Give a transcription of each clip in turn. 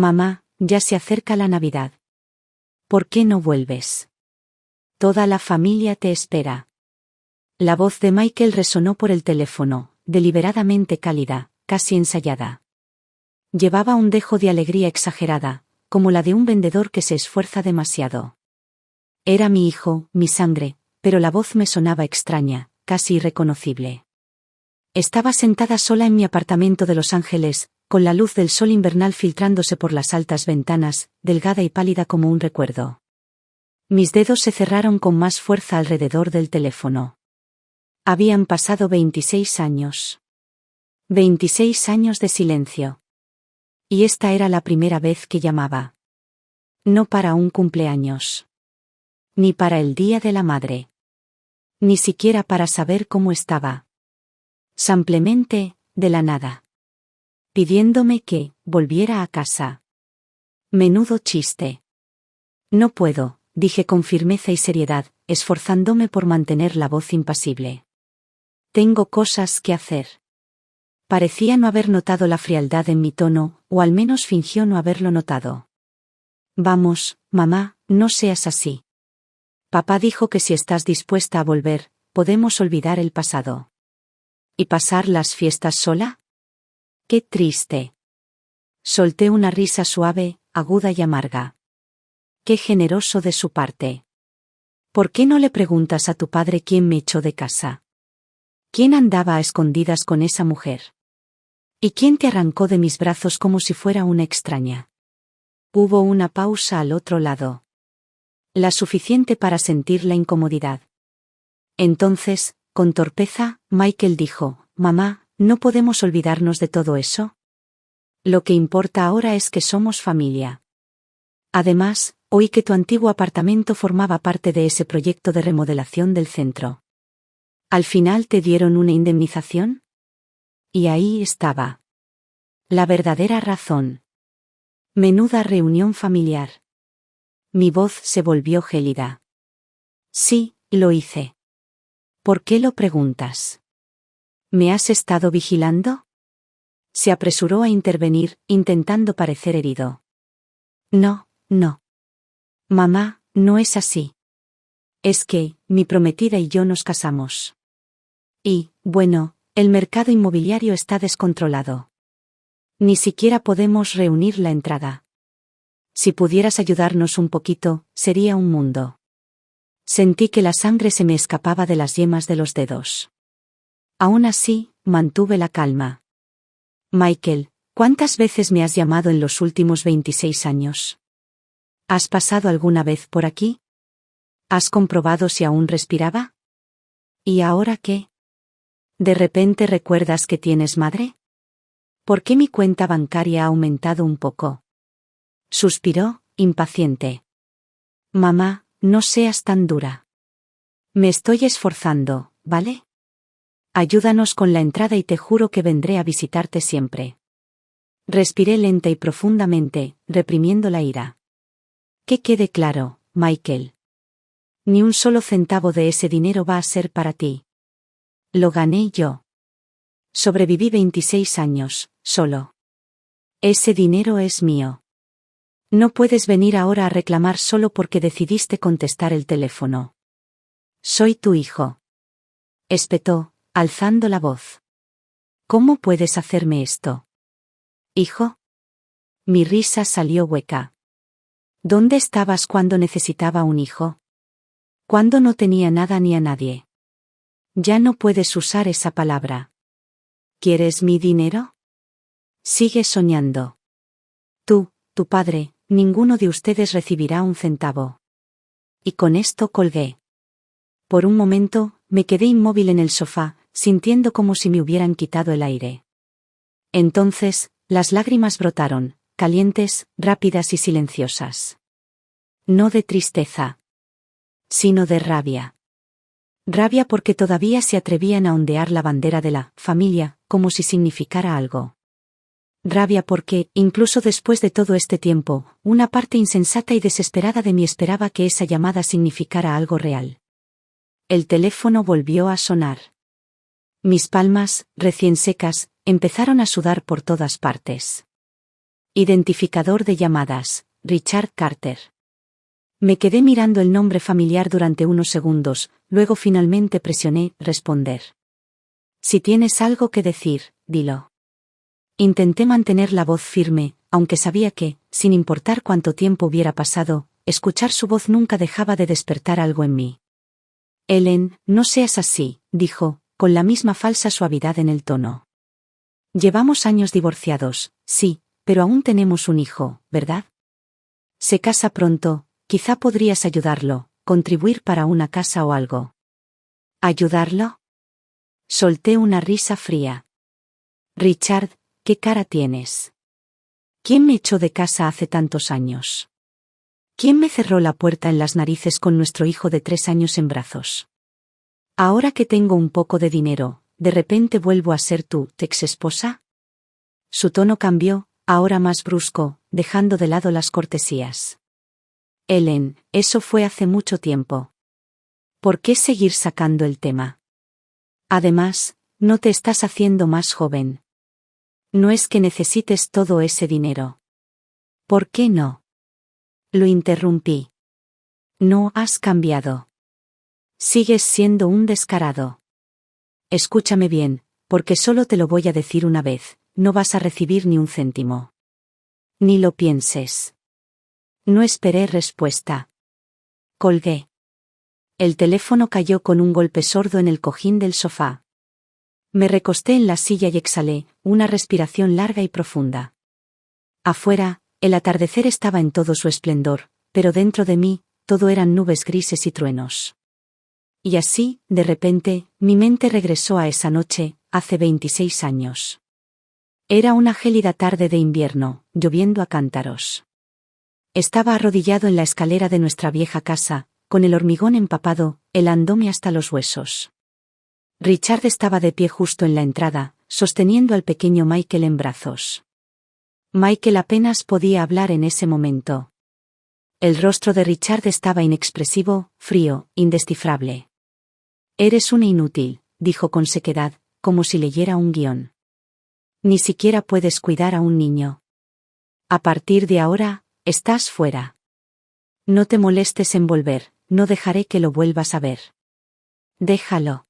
Mamá, ya se acerca la Navidad. ¿Por qué no vuelves? Toda la familia te espera. La voz de Michael resonó por el teléfono, deliberadamente cálida, casi ensayada. Llevaba un dejo de alegría exagerada, como la de un vendedor que se esfuerza demasiado. Era mi hijo, mi sangre, pero la voz me sonaba extraña, casi irreconocible. Estaba sentada sola en mi apartamento de Los Ángeles, con la luz del sol invernal filtrándose por las altas ventanas, delgada y pálida como un recuerdo. Mis dedos se cerraron con más fuerza alrededor del teléfono. Habían pasado 26 años. 26 años de silencio. Y esta era la primera vez que llamaba. No para un cumpleaños. Ni para el Día de la Madre. Ni siquiera para saber cómo estaba. Simplemente, de la nada. Pidiéndome que volviera a casa. Menudo chiste. No puedo, dije con firmeza y seriedad, esforzándome por mantener la voz impasible. Tengo cosas que hacer. Parecía no haber notado la frialdad en mi tono, o al menos fingió no haberlo notado. Vamos, mamá, no seas así. Papá dijo que si estás dispuesta a volver, podemos olvidar el pasado. ¿Y pasar las fiestas sola? ¡Qué triste! Solté una risa suave, aguda y amarga. ¡Qué generoso de su parte! ¿Por qué no le preguntas a tu padre quién me echó de casa? ¿Quién andaba a escondidas con esa mujer? ¿Y quién te arrancó de mis brazos como si fuera una extraña? Hubo una pausa al otro lado. La suficiente para sentir la incomodidad. Entonces, con torpeza, Michael dijo, «Mamá, ¿no podemos olvidarnos de todo eso? Lo que importa ahora es que somos familia. Además, oí que tu antiguo apartamento formaba parte de ese proyecto de remodelación del centro. ¿Al final te dieron una indemnización?» Y ahí estaba. La verdadera razón. Menuda reunión familiar. Mi voz se volvió gélida. Sí, lo hice. ¿Por qué lo preguntas? ¿Me has estado vigilando? Se apresuró a intervenir, intentando parecer herido. No, no. Mamá, no es así. Es que, mi prometida y yo nos casamos. Y, bueno, el mercado inmobiliario está descontrolado. Ni siquiera podemos reunir la entrada. Si pudieras ayudarnos un poquito, sería un mundo. Sentí que la sangre se me escapaba de las yemas de los dedos. Aún así, mantuve la calma. Michael, ¿cuántas veces me has llamado en los últimos 26 años? ¿Has pasado alguna vez por aquí? ¿Has comprobado si aún respiraba? ¿Y ahora qué? ¿De repente recuerdas que tienes madre? ¿Por qué mi cuenta bancaria ha aumentado un poco? Suspiró, impaciente. Mamá, no seas tan dura. Me estoy esforzando, ¿vale? Ayúdanos con la entrada y te juro que vendré a visitarte siempre. Respiré lenta y profundamente, reprimiendo la ira. Que quede claro, Michael. Ni un solo centavo de ese dinero va a ser para ti. Lo gané yo. Sobreviví 26 años, solo. Ese dinero es mío. No puedes venir ahora a reclamar solo porque decidiste contestar el teléfono. Soy tu hijo. Espetó, alzando la voz. ¿Cómo puedes hacerme esto? ¿Hijo? Mi risa salió hueca. ¿Dónde estabas cuando necesitaba un hijo? Cuando no tenía nada ni a nadie. Ya no puedes usar esa palabra. ¿Quieres mi dinero? Sigue soñando. Tú, tu padre, ninguno de ustedes recibirá un centavo. Y con esto colgué. Por un momento, me quedé inmóvil en el sofá, sintiendo como si me hubieran quitado el aire. Entonces, las lágrimas brotaron, calientes, rápidas y silenciosas. No de tristeza, sino de rabia. Rabia porque todavía se atrevían a ondear la bandera de la familia, como si significara algo. Rabia porque, incluso después de todo este tiempo, una parte insensata y desesperada de mí esperaba que esa llamada significara algo real. El teléfono volvió a sonar. Mis palmas, recién secas, empezaron a sudar por todas partes. Identificador de llamadas, Richard Carter. Me quedé mirando el nombre familiar durante unos segundos, luego finalmente presioné responder. Si tienes algo que decir, dilo. Intenté mantener la voz firme, aunque sabía que, sin importar cuánto tiempo hubiera pasado, escuchar su voz nunca dejaba de despertar algo en mí. Ellen, no seas así, dijo, con la misma falsa suavidad en el tono. Llevamos años divorciados, sí, pero aún tenemos un hijo, ¿verdad? Se casa pronto, quizá podrías ayudarlo, contribuir para una casa o algo. ¿Ayudarlo? Solté una risa fría. Richard, ¿qué cara tienes? ¿Quién me echó de casa hace tantos años? ¿Quién me cerró la puerta en las narices con nuestro hijo de 3 años en brazos? Ahora que tengo un poco de dinero, ¿de repente vuelvo a ser tu ex esposa? Su tono cambió, ahora más brusco, dejando de lado las cortesías. Ellen, eso fue hace mucho tiempo. ¿Por qué seguir sacando el tema? Además, no te estás haciendo más joven. No es que necesites todo ese dinero. ¿Por qué no? Lo interrumpí. No has cambiado. Sigues siendo un descarado. Escúchame bien, porque solo te lo voy a decir una vez, no vas a recibir ni un céntimo. Ni lo pienses. No esperé respuesta. Colgué. El teléfono cayó con un golpe sordo en el cojín del sofá. Me recosté en la silla y exhalé, una respiración larga y profunda. Afuera, el atardecer estaba en todo su esplendor, pero dentro de mí, todo eran nubes grises y truenos. Y así, de repente, mi mente regresó a esa noche, hace 26 años. Era una gélida tarde de invierno, lloviendo a cántaros. Estaba arrodillado en la escalera de nuestra vieja casa, con el hormigón empapado, helándome hasta los huesos. Richard estaba de pie justo en la entrada, sosteniendo al pequeño Michael en brazos. Michael apenas podía hablar en ese momento. El rostro de Richard estaba inexpresivo, frío, indescifrable. Eres una inútil, dijo con sequedad, como si leyera un guión. Ni siquiera puedes cuidar a un niño. A partir de ahora, estás fuera. No te molestes en volver, no dejaré que lo vuelvas a ver. Déjalo.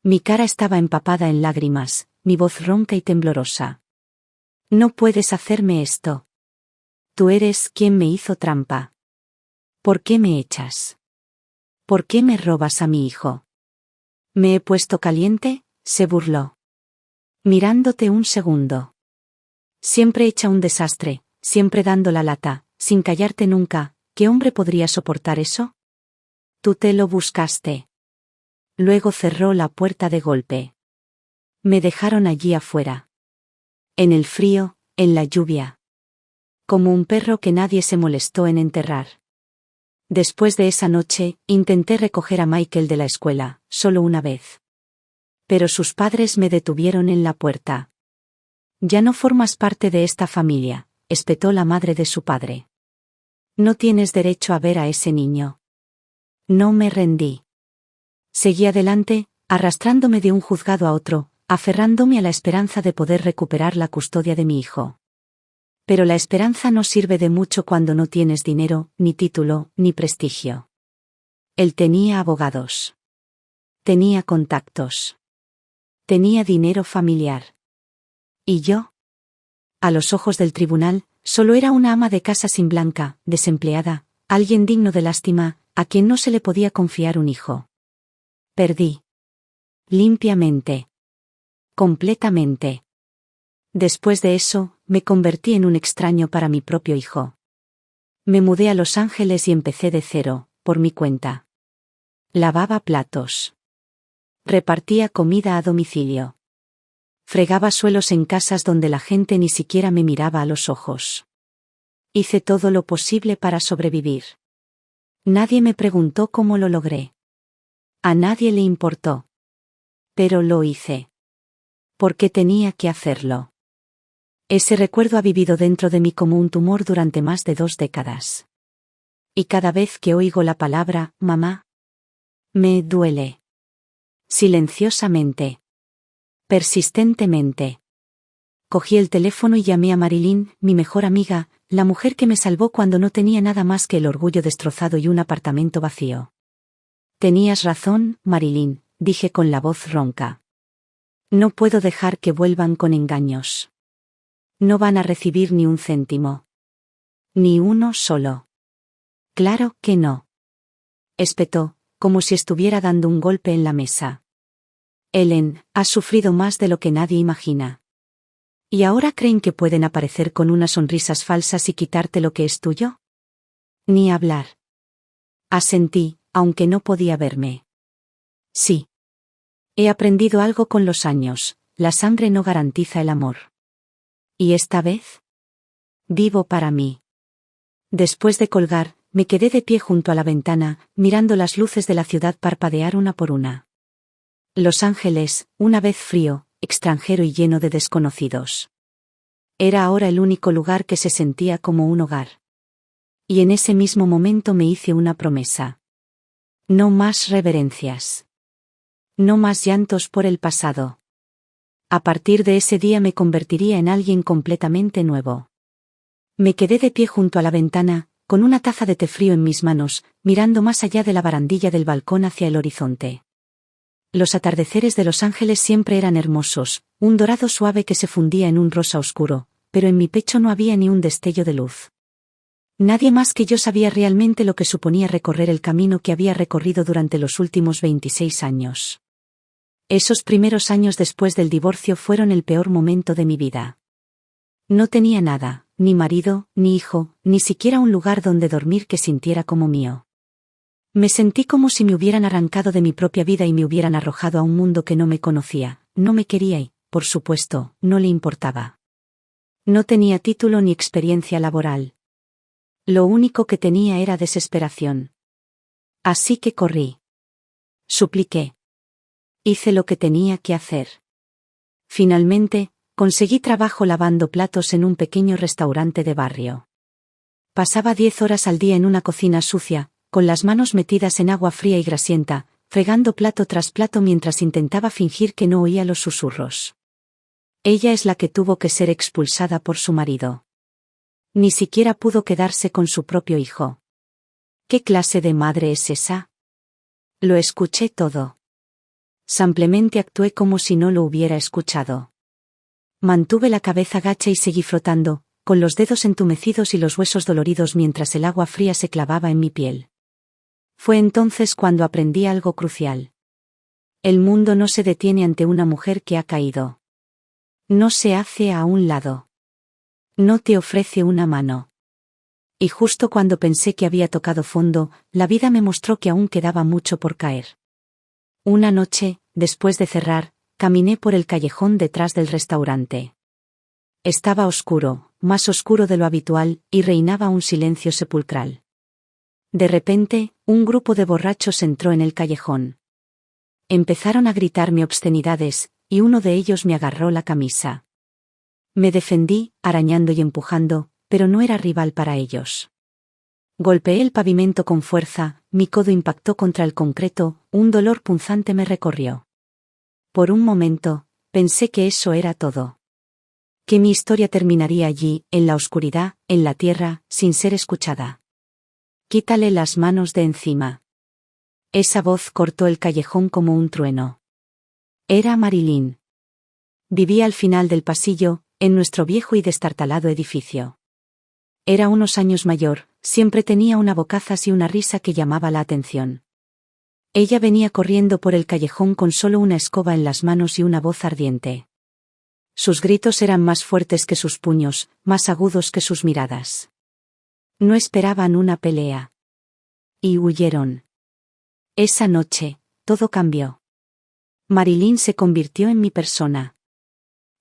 Mi cara estaba empapada en lágrimas, mi voz ronca y temblorosa. No puedes hacerme esto. Tú eres quien me hizo trampa. ¿Por qué me echas? ¿Por qué me robas a mi hijo? ¿Me he puesto caliente?, se burló. Mirándote un segundo. Siempre hecha un desastre, siempre dando la lata, sin callarte nunca. ¿Qué hombre podría soportar eso? Tú te lo buscaste. Luego cerró la puerta de golpe. Me dejaron allí afuera. En el frío, en la lluvia. Como un perro que nadie se molestó en enterrar. Después de esa noche, intenté recoger a Michael de la escuela, solo una vez. Pero sus padres me detuvieron en la puerta. Ya no formas parte de esta familia, espetó la madre de su padre. No tienes derecho a ver a ese niño. No me rendí. Seguí adelante, arrastrándome de un juzgado a otro, aferrándome a la esperanza de poder recuperar la custodia de mi hijo. Pero la esperanza no sirve de mucho cuando no tienes dinero, ni título, ni prestigio. Él tenía abogados. Tenía contactos. Tenía dinero familiar. ¿Y yo? A los ojos del tribunal, solo era una ama de casa sin blanca, desempleada, alguien digno de lástima, a quien no se le podía confiar un hijo. Perdí. Limpiamente. Completamente. Después de eso, me convertí en un extraño para mi propio hijo. Me mudé a Los Ángeles y empecé de cero, por mi cuenta. Lavaba platos. Repartía comida a domicilio. Fregaba suelos en casas donde la gente ni siquiera me miraba a los ojos. Hice todo lo posible para sobrevivir. Nadie me preguntó cómo lo logré. A nadie le importó. Pero lo hice. Porque tenía que hacerlo. Ese recuerdo ha vivido dentro de mí como un tumor durante más de 2 décadas. Y cada vez que oigo la palabra, mamá, me duele. Silenciosamente. Persistentemente. Cogí el teléfono y llamé a Marilyn, mi mejor amiga, la mujer que me salvó cuando no tenía nada más que el orgullo destrozado y un apartamento vacío. Tenías razón, Marilyn, dije con la voz ronca. No puedo dejar que vuelvan con engaños. No van a recibir ni un céntimo. Ni uno solo. Claro que no. Espetó, como si estuviera dando un golpe en la mesa. Ellen, has sufrido más de lo que nadie imagina. ¿Y ahora creen que pueden aparecer con unas sonrisas falsas y quitarte lo que es tuyo? Ni hablar. Asentí, aunque no podía verme. Sí. He aprendido algo con los años, la sangre no garantiza el amor. ¿Y esta vez? Vivo para mí. Después de colgar, me quedé de pie junto a la ventana, mirando las luces de la ciudad parpadear una por una. Los Ángeles, una vez frío, extranjero y lleno de desconocidos. Era ahora el único lugar que se sentía como un hogar. Y en ese mismo momento me hice una promesa. No más reverencias. No más llantos por el pasado. A partir de ese día me convertiría en alguien completamente nuevo. Me quedé de pie junto a la ventana, con una taza de té frío en mis manos, mirando más allá de la barandilla del balcón hacia el horizonte. Los atardeceres de Los Ángeles siempre eran hermosos, un dorado suave que se fundía en un rosa oscuro, pero en mi pecho no había ni un destello de luz. Nadie más que yo sabía realmente lo que suponía recorrer el camino que había recorrido durante los últimos 26 años. Esos primeros años después del divorcio fueron el peor momento de mi vida. No tenía nada, ni marido, ni hijo, ni siquiera un lugar donde dormir que sintiera como mío. Me sentí como si me hubieran arrancado de mi propia vida y me hubieran arrojado a un mundo que no me conocía, no me quería y, por supuesto, no le importaba. No tenía título ni experiencia laboral. Lo único que tenía era desesperación. Así que corrí. Supliqué. Hice lo que tenía que hacer. Finalmente, conseguí trabajo lavando platos en un pequeño restaurante de barrio. Pasaba 10 horas al día en una cocina sucia, con las manos metidas en agua fría y grasienta, fregando plato tras plato mientras intentaba fingir que no oía los susurros. Ella es la que tuvo que ser expulsada por su marido. Ni siquiera pudo quedarse con su propio hijo. ¿Qué clase de madre es esa? Lo escuché todo. Simplemente actué como si no lo hubiera escuchado. Mantuve la cabeza gacha y seguí frotando, con los dedos entumecidos y los huesos doloridos mientras el agua fría se clavaba en mi piel. Fue entonces cuando aprendí algo crucial. El mundo no se detiene ante una mujer que ha caído. No se hace a un lado. No te ofrece una mano. Y justo cuando pensé que había tocado fondo, la vida me mostró que aún quedaba mucho por caer. Una noche, después de cerrar, caminé por el callejón detrás del restaurante. Estaba oscuro, más oscuro de lo habitual, y reinaba un silencio sepulcral. De repente, un grupo de borrachos entró en el callejón. Empezaron a gritarme obscenidades, y uno de ellos me agarró la camisa. Me defendí, arañando y empujando, pero no era rival para ellos. Golpeé el pavimento con fuerza, mi codo impactó contra el concreto, un dolor punzante me recorrió. Por un momento, pensé que eso era todo. Que mi historia terminaría allí, en la oscuridad, en la tierra, sin ser escuchada. Quítale las manos de encima. Esa voz cortó el callejón como un trueno. Era Marilyn. Vivía al final del pasillo, en nuestro viejo y destartalado edificio. Era unos años mayor, siempre tenía una bocazas y una risa que llamaba la atención. Ella venía corriendo por el callejón con solo una escoba en las manos y una voz ardiente. Sus gritos eran más fuertes que sus puños, más agudos que sus miradas. No esperaban una pelea. Y huyeron. Esa noche, todo cambió. Marilyn se convirtió en mi persona.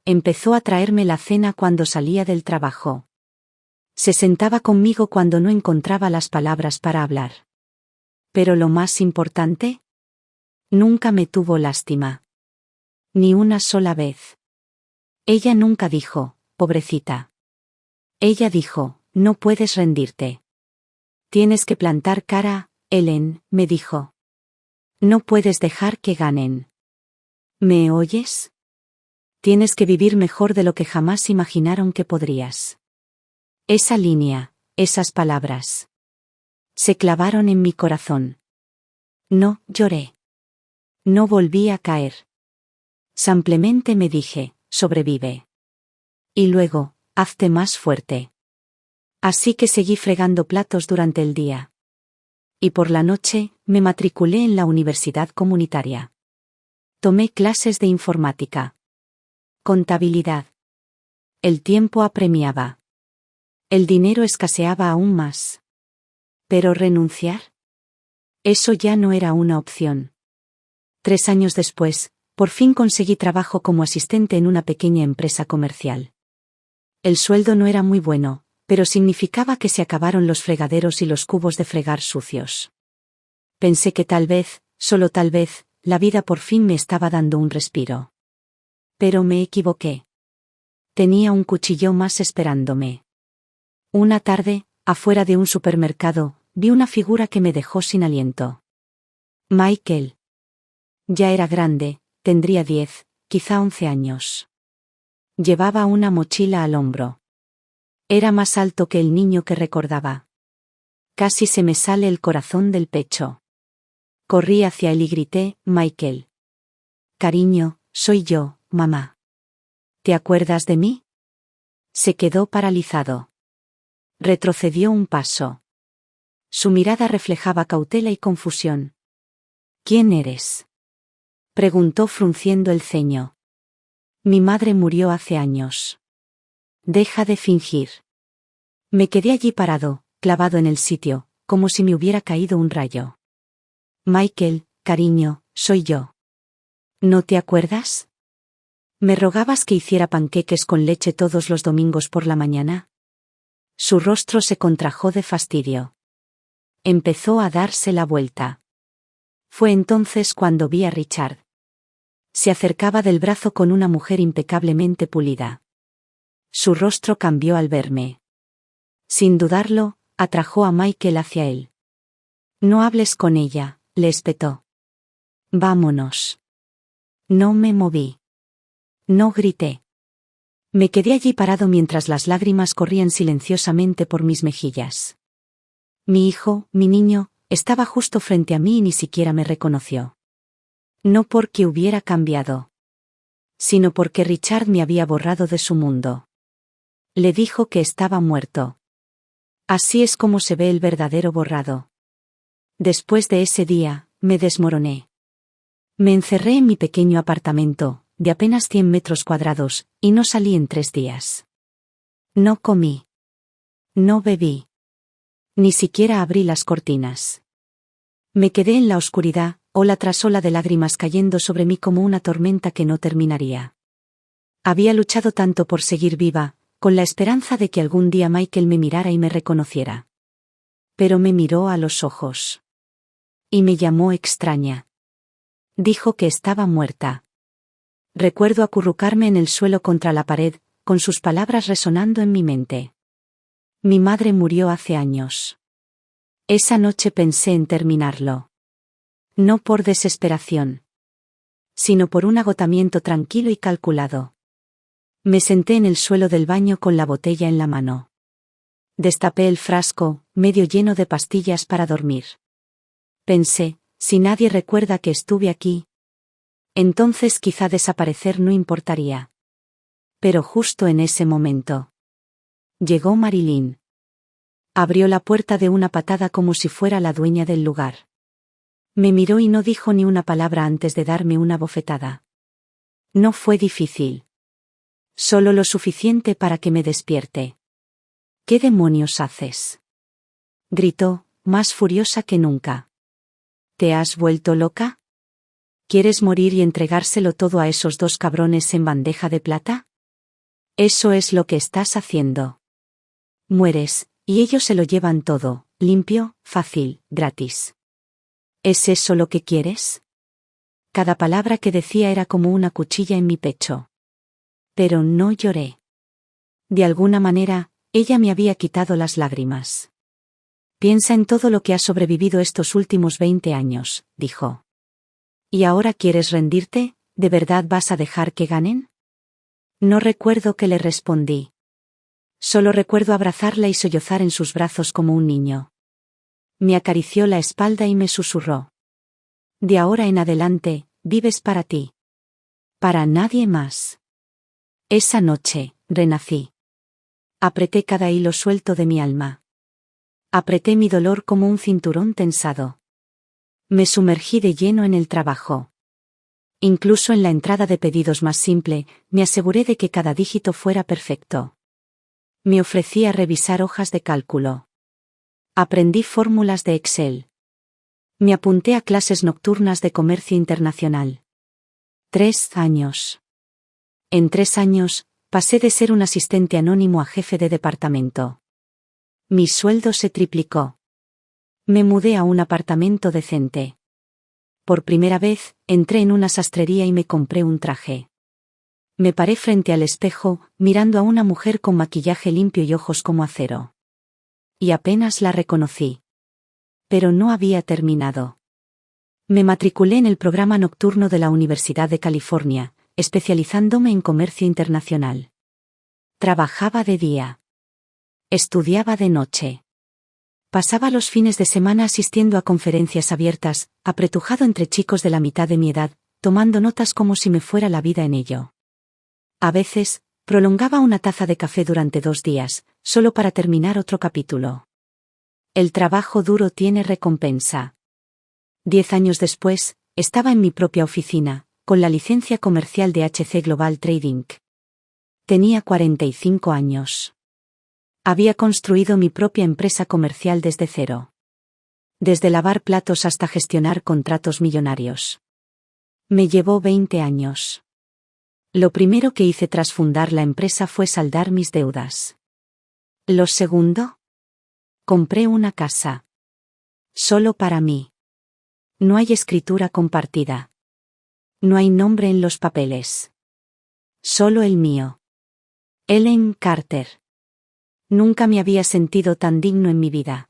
Empezó a traerme la cena cuando salía del trabajo. Se sentaba conmigo cuando no encontraba las palabras para hablar. Pero lo más importante, nunca me tuvo lástima. Ni una sola vez. Ella nunca dijo, pobrecita. Ella dijo, no puedes rendirte. Tienes que plantar cara, Ellen, me dijo. No puedes dejar que ganen. ¿Me oyes? Tienes que vivir mejor de lo que jamás imaginaron que podrías. Esa línea, esas palabras. Se clavaron en mi corazón. No, lloré. No volví a caer. Simplemente me dije, sobrevive. Y luego, hazte más fuerte. Así que seguí fregando platos durante el día. Y por la noche, me matriculé en la universidad comunitaria. Tomé clases de informática. Contabilidad. El tiempo apremiaba. El dinero escaseaba aún más. ¿Pero renunciar? Eso ya no era una opción. 3 años después, por fin conseguí trabajo como asistente en una pequeña empresa comercial. El sueldo no era muy bueno, pero significaba que se acabaron los fregaderos y los cubos de fregar sucios. Pensé que tal vez, solo tal vez, la vida por fin me estaba dando un respiro. Pero me equivoqué. Tenía un cuchillo más esperándome. Una tarde, afuera de un supermercado, vi una figura que me dejó sin aliento. Michael. Ya era grande, tendría 10, quizá 11 años. Llevaba una mochila al hombro. Era más alto que el niño que recordaba. Casi se me sale el corazón del pecho. Corrí hacia él y grité, Michael. Cariño, soy yo, mamá. ¿Te acuerdas de mí? Se quedó paralizado. Retrocedió un paso. Su mirada reflejaba cautela y confusión. ¿Quién eres? Preguntó frunciendo el ceño. Mi madre murió hace años. Deja de fingir. Me quedé allí parado, clavado en el sitio, como si me hubiera caído un rayo. Michael, cariño, soy yo. ¿No te acuerdas? ¿Me rogabas que hiciera panqueques con leche todos los domingos por la mañana? Su rostro se contrajo de fastidio. Empezó a darse la vuelta. Fue entonces cuando vi a Richard. Se acercaba del brazo con una mujer impecablemente pulida. Su rostro cambió al verme. Sin dudarlo, atrajo a Michael hacia él. No hables con ella, le espetó. Vámonos. No me moví. No grité. Me quedé allí parado mientras las lágrimas corrían silenciosamente por mis mejillas. Mi hijo, mi niño, estaba justo frente a mí y ni siquiera me reconoció. No porque hubiera cambiado, sino porque Richard me había borrado de su mundo. Le dijo que estaba muerto. Así es como se ve el verdadero borrado. Después de ese día, me desmoroné. Me encerré en mi pequeño apartamento, de apenas 100 metros cuadrados, y no salí en 3 días. No comí. No bebí. Ni siquiera abrí las cortinas. Me quedé en la oscuridad, ola tras ola de lágrimas cayendo sobre mí como una tormenta que no terminaría. Había luchado tanto por seguir viva, con la esperanza de que algún día Michael me mirara y me reconociera. Pero me miró a los ojos. Y me llamó extraña. Dijo que estaba muerta. Recuerdo acurrucarme en el suelo contra la pared, con sus palabras resonando en mi mente. Mi madre murió hace años. Esa noche pensé en terminarlo. No por desesperación, sino por un agotamiento tranquilo y calculado. Me senté en el suelo del baño con la botella en la mano. Destapé el frasco, medio lleno de pastillas para dormir. Pensé, si nadie recuerda que estuve aquí, entonces quizá desaparecer no importaría. Pero justo en ese momento llegó Marilyn. Abrió la puerta de una patada como si fuera la dueña del lugar. Me miró y no dijo ni una palabra antes de darme una bofetada. No fue difícil. Solo lo suficiente para que me despierte. ¿Qué demonios haces? Gritó, más furiosa que nunca. ¿Te has vuelto loca? ¿Quieres morir y entregárselo todo a esos 2 cabrones en bandeja de plata? Eso es lo que estás haciendo. Mueres, y ellos se lo llevan todo, limpio, fácil, gratis. ¿Es eso lo que quieres? Cada palabra que decía era como una cuchilla en mi pecho. Pero no lloré. De alguna manera, ella me había quitado las lágrimas. Piensa en todo lo que has sobrevivido estos últimos 20 años, dijo. ¿Y ahora quieres rendirte? ¿De verdad vas a dejar que ganen? No recuerdo qué le respondí. Solo recuerdo abrazarla y sollozar en sus brazos como un niño. Me acarició la espalda y me susurró. De ahora en adelante, vives para ti. Para nadie más. Esa noche, renací. Apreté cada hilo suelto de mi alma. Apreté mi dolor como un cinturón tensado. Me sumergí de lleno en el trabajo. Incluso en la entrada de pedidos más simple, me aseguré de que cada dígito fuera perfecto. Me ofrecí a revisar hojas de cálculo. Aprendí fórmulas de Excel. Me apunté a clases nocturnas de comercio internacional. 3 años. En 3 años, pasé de ser un asistente anónimo a jefe de departamento. Mi sueldo se triplicó. Me mudé a un apartamento decente. Por primera vez, entré en una sastrería y me compré un traje. Me paré frente al espejo, mirando a una mujer con maquillaje limpio y ojos como acero. Y apenas la reconocí. Pero no había terminado. Me matriculé en el programa nocturno de la Universidad de California, especializándome en comercio internacional. Trabajaba de día. Estudiaba de noche. Pasaba los fines de semana asistiendo a conferencias abiertas, apretujado entre chicos de la mitad de mi edad, tomando notas como si me fuera la vida en ello. A veces, prolongaba una taza de café durante 2 días, solo para terminar otro capítulo. El trabajo duro tiene recompensa. 10 años después, estaba en mi propia oficina, con la licencia comercial de HC Global Trading. Tenía 45 años. Había construido mi propia empresa comercial desde cero. Desde lavar platos hasta gestionar contratos millonarios. Me llevó 20 años. Lo primero que hice tras fundar la empresa fue saldar mis deudas. Lo segundo, compré una casa. Solo para mí. No hay escritura compartida. No hay nombre en los papeles. Solo el mío. Ellen Carter. Nunca me había sentido tan digno en mi vida.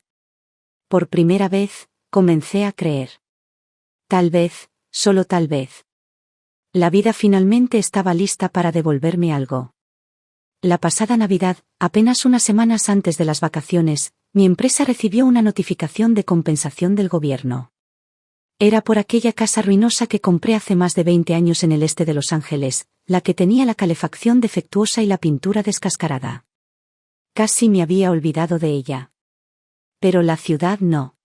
Por primera vez, comencé a creer. Tal vez, solo tal vez. La vida finalmente estaba lista para devolverme algo. La pasada Navidad, apenas unas semanas antes de las vacaciones, mi empresa recibió una notificación de compensación del gobierno. Era por aquella casa ruinosa que compré hace más de 20 años en el este de Los Ángeles, la que tenía la calefacción defectuosa y la pintura descascarada. Casi me había olvidado de ella. Pero la ciudad no.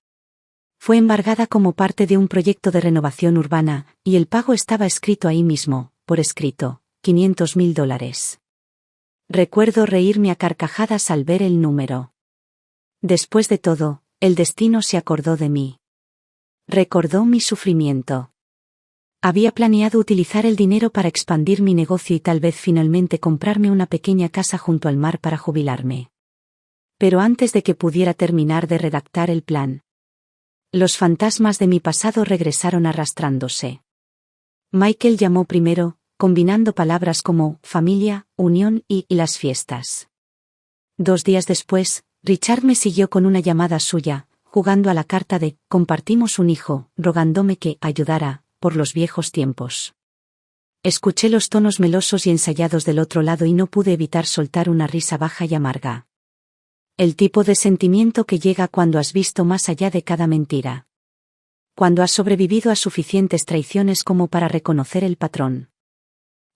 Fue embargada como parte de un proyecto de renovación urbana, y el pago estaba escrito ahí mismo, por escrito, $500,000. Recuerdo reírme a carcajadas al ver el número. Después de todo, el destino se acordó de mí. Recordó mi sufrimiento. Había planeado utilizar el dinero para expandir mi negocio y tal vez finalmente comprarme una pequeña casa junto al mar para jubilarme. Pero antes de que pudiera terminar de redactar el plan, los fantasmas de mi pasado regresaron arrastrándose. Michael llamó primero, combinando palabras como familia, unión y las fiestas. 2 días después, Richard me siguió con una llamada suya, jugando a la carta de compartimos un hijo, rogándome que ayudara, por los viejos tiempos. Escuché los tonos melosos y ensayados del otro lado y no pude evitar soltar una risa baja y amarga. El tipo de sentimiento que llega cuando has visto más allá de cada mentira. Cuando has sobrevivido a suficientes traiciones como para reconocer el patrón.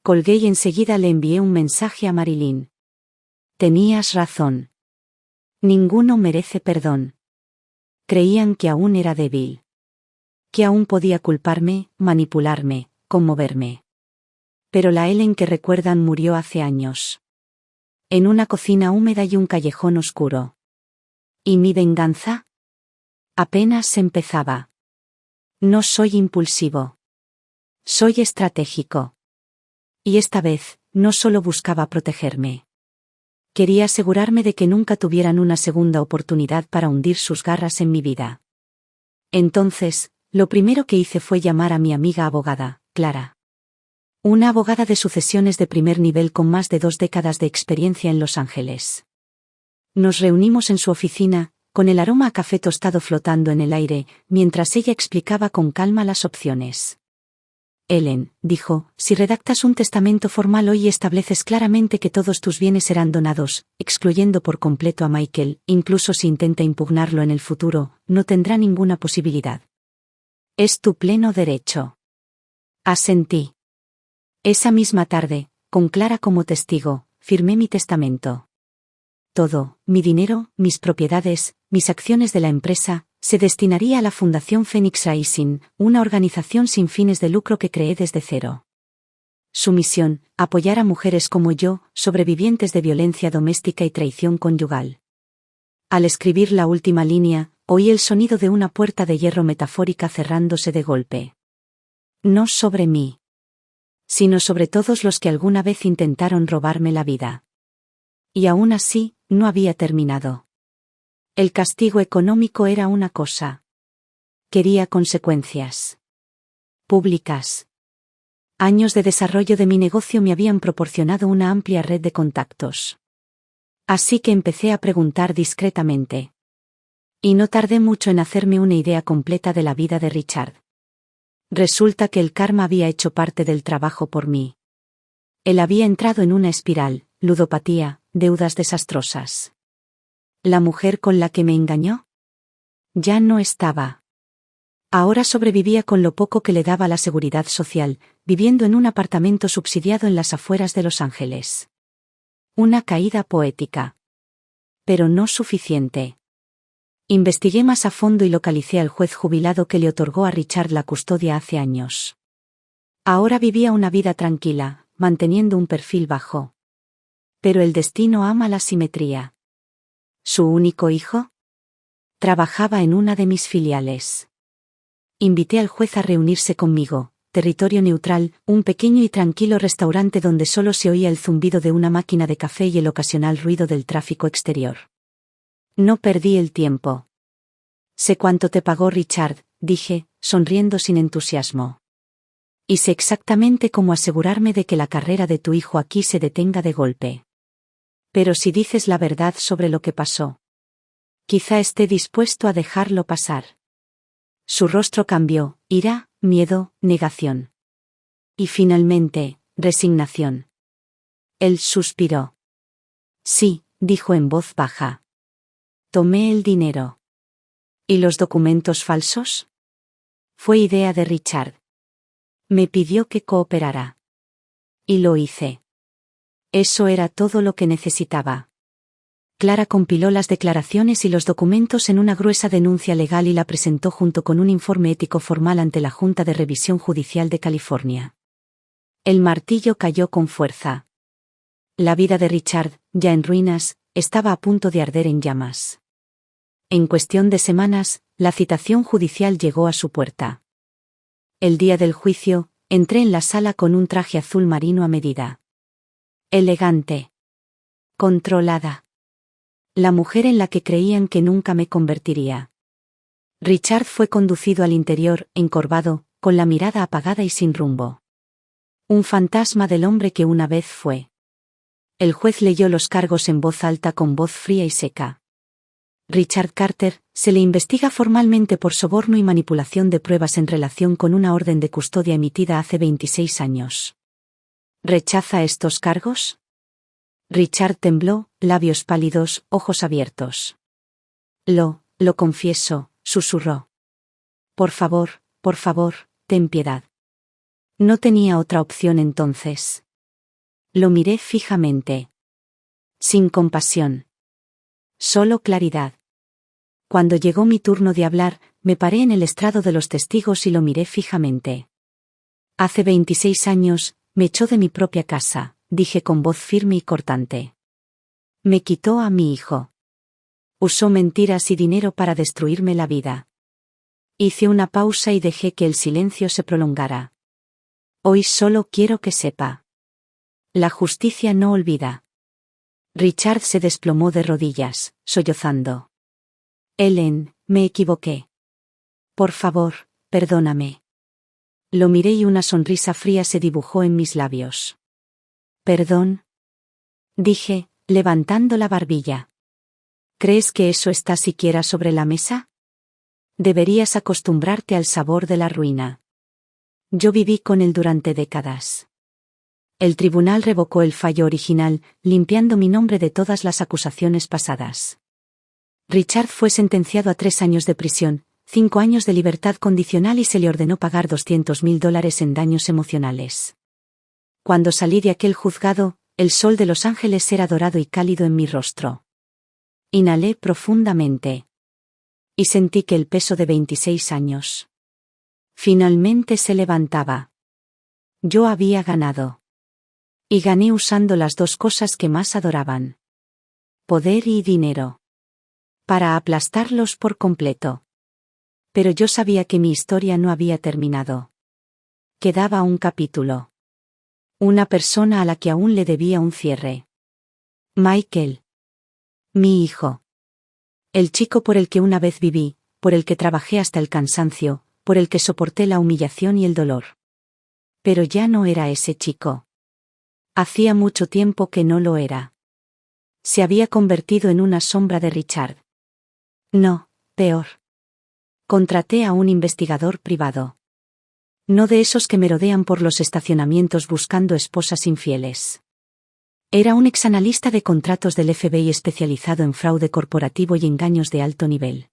Colgué y enseguida le envié un mensaje a Marilyn. Tenías razón. Ninguno merece perdón. Creían que aún era débil. Que aún podía culparme, manipularme, conmoverme. Pero la Ellen que recuerdan murió hace años. En una cocina húmeda y un callejón oscuro. ¿Y mi venganza? Apenas empezaba. No soy impulsivo. Soy estratégico. Y esta vez, no solo buscaba protegerme. Quería asegurarme de que nunca tuvieran una segunda oportunidad para hundir sus garras en mi vida. Entonces, lo primero que hice fue llamar a mi amiga abogada, Clara. Una abogada de sucesiones de primer nivel con más de 2 décadas de experiencia en Los Ángeles. Nos reunimos en su oficina, con el aroma a café tostado flotando en el aire, mientras ella explicaba con calma las opciones. Ellen, dijo, si redactas un testamento formal hoy y estableces claramente que todos tus bienes serán donados, excluyendo por completo a Michael, incluso si intenta impugnarlo en el futuro, no tendrá ninguna posibilidad. Es tu pleno derecho. Asentí. Esa misma tarde, con Clara como testigo, firmé mi testamento. Todo, mi dinero, mis propiedades, mis acciones de la empresa, se destinaría a la Fundación Phoenix Rising, una organización sin fines de lucro que creé desde cero. Su misión, apoyar a mujeres como yo, sobrevivientes de violencia doméstica y traición conyugal. Al escribir la última línea, oí el sonido de una puerta de hierro metafórica cerrándose de golpe. No sobre mí, sino sobre todos los que alguna vez intentaron robarme la vida. Y aún así, no había terminado. El castigo económico era una cosa. Quería consecuencias públicas. Años de desarrollo de mi negocio me habían proporcionado una amplia red de contactos. Así que empecé a preguntar discretamente. Y no tardé mucho en hacerme una idea completa de la vida de Richard. Resulta que el karma había hecho parte del trabajo por mí. Él había entrado en una espiral, ludopatía, deudas desastrosas. ¿La mujer con la que me engañó? Ya no estaba. Ahora sobrevivía con lo poco que le daba la seguridad social, viviendo en un apartamento subsidiado en las afueras de Los Ángeles. Una caída poética. Pero no suficiente. Investigué más a fondo y localicé al juez jubilado que le otorgó a Richard la custodia hace años. Ahora vivía una vida tranquila, manteniendo un perfil bajo. Pero el destino ama la simetría. ¿Su único hijo? Trabajaba en una de mis filiales. Invité al juez a reunirse conmigo, territorio neutral, un pequeño y tranquilo restaurante donde solo se oía el zumbido de una máquina de café y el ocasional ruido del tráfico exterior. No perdí el tiempo. Sé cuánto te pagó Richard, dije, sonriendo sin entusiasmo. Y sé exactamente cómo asegurarme de que la carrera de tu hijo aquí se detenga de golpe. Pero si dices la verdad sobre lo que pasó, quizá esté dispuesto a dejarlo pasar. Su rostro cambió, ira, miedo, negación. Y finalmente, resignación. Él suspiró. Sí, dijo en voz baja. Tomé el dinero. ¿Y los documentos falsos? Fue idea de Richard. Me pidió que cooperara. Y lo hice. Eso era todo lo que necesitaba. Clara compiló las declaraciones y los documentos en una gruesa denuncia legal y la presentó junto con un informe ético formal ante la Junta de Revisión Judicial de California. El martillo cayó con fuerza. La vida de Richard, ya en ruinas, estaba a punto de arder en llamas. En cuestión de semanas, la citación judicial llegó a su puerta. El día del juicio, entré en la sala con un traje azul marino a medida. Elegante. Controlada. La mujer en la que creían que nunca me convertiría. Richard fue conducido al interior, encorvado, con la mirada apagada y sin rumbo. Un fantasma del hombre que una vez fue. El juez leyó los cargos en voz alta con voz fría y seca. Richard Carter, se le investiga formalmente por soborno y manipulación de pruebas en relación con una orden de custodia emitida hace 26 años. ¿Rechaza estos cargos? Richard tembló, labios pálidos, ojos abiertos. Lo confieso, susurró. Por favor, ten piedad. No tenía otra opción entonces. Lo miré fijamente. Sin compasión. Solo claridad. Cuando llegó mi turno de hablar, me paré en el estrado de los testigos y lo miré fijamente. Hace 26 años, me echó de mi propia casa, dije con voz firme y cortante. Me quitó a mi hijo. Usó mentiras y dinero para destruirme la vida. Hice una pausa y dejé que el silencio se prolongara. Hoy solo quiero que sepa. La justicia no olvida. Richard se desplomó de rodillas, sollozando. Ellen, me equivoqué. Por favor, perdóname. Lo miré y una sonrisa fría se dibujó en mis labios. ¿Perdón? Dije, levantando la barbilla. ¿Crees que eso está siquiera sobre la mesa? Deberías acostumbrarte al sabor de la ruina. Yo viví con él durante décadas. El tribunal revocó el fallo original, limpiando mi nombre de todas las acusaciones pasadas. Richard fue sentenciado a 3 años de prisión, 5 años de libertad condicional y se le ordenó pagar $200.000 en daños emocionales. Cuando salí de aquel juzgado, el sol de Los Ángeles era dorado y cálido en mi rostro. Inhalé profundamente. Y sentí que el peso de 26 años finalmente se levantaba. Yo había ganado. Y gané usando las dos cosas que más adoraban: poder y dinero. Para aplastarlos por completo. Pero yo sabía que mi historia no había terminado. Quedaba un capítulo. Una persona a la que aún le debía un cierre. Michael. Mi hijo. El chico por el que una vez viví, por el que trabajé hasta el cansancio, por el que soporté la humillación y el dolor. Pero ya no era ese chico. Hacía mucho tiempo que no lo era. Se había convertido en una sombra de Richard. No, peor. Contraté a un investigador privado. No de esos que merodean por los estacionamientos buscando esposas infieles. Era un exanalista de contratos del FBI especializado en fraude corporativo y engaños de alto nivel.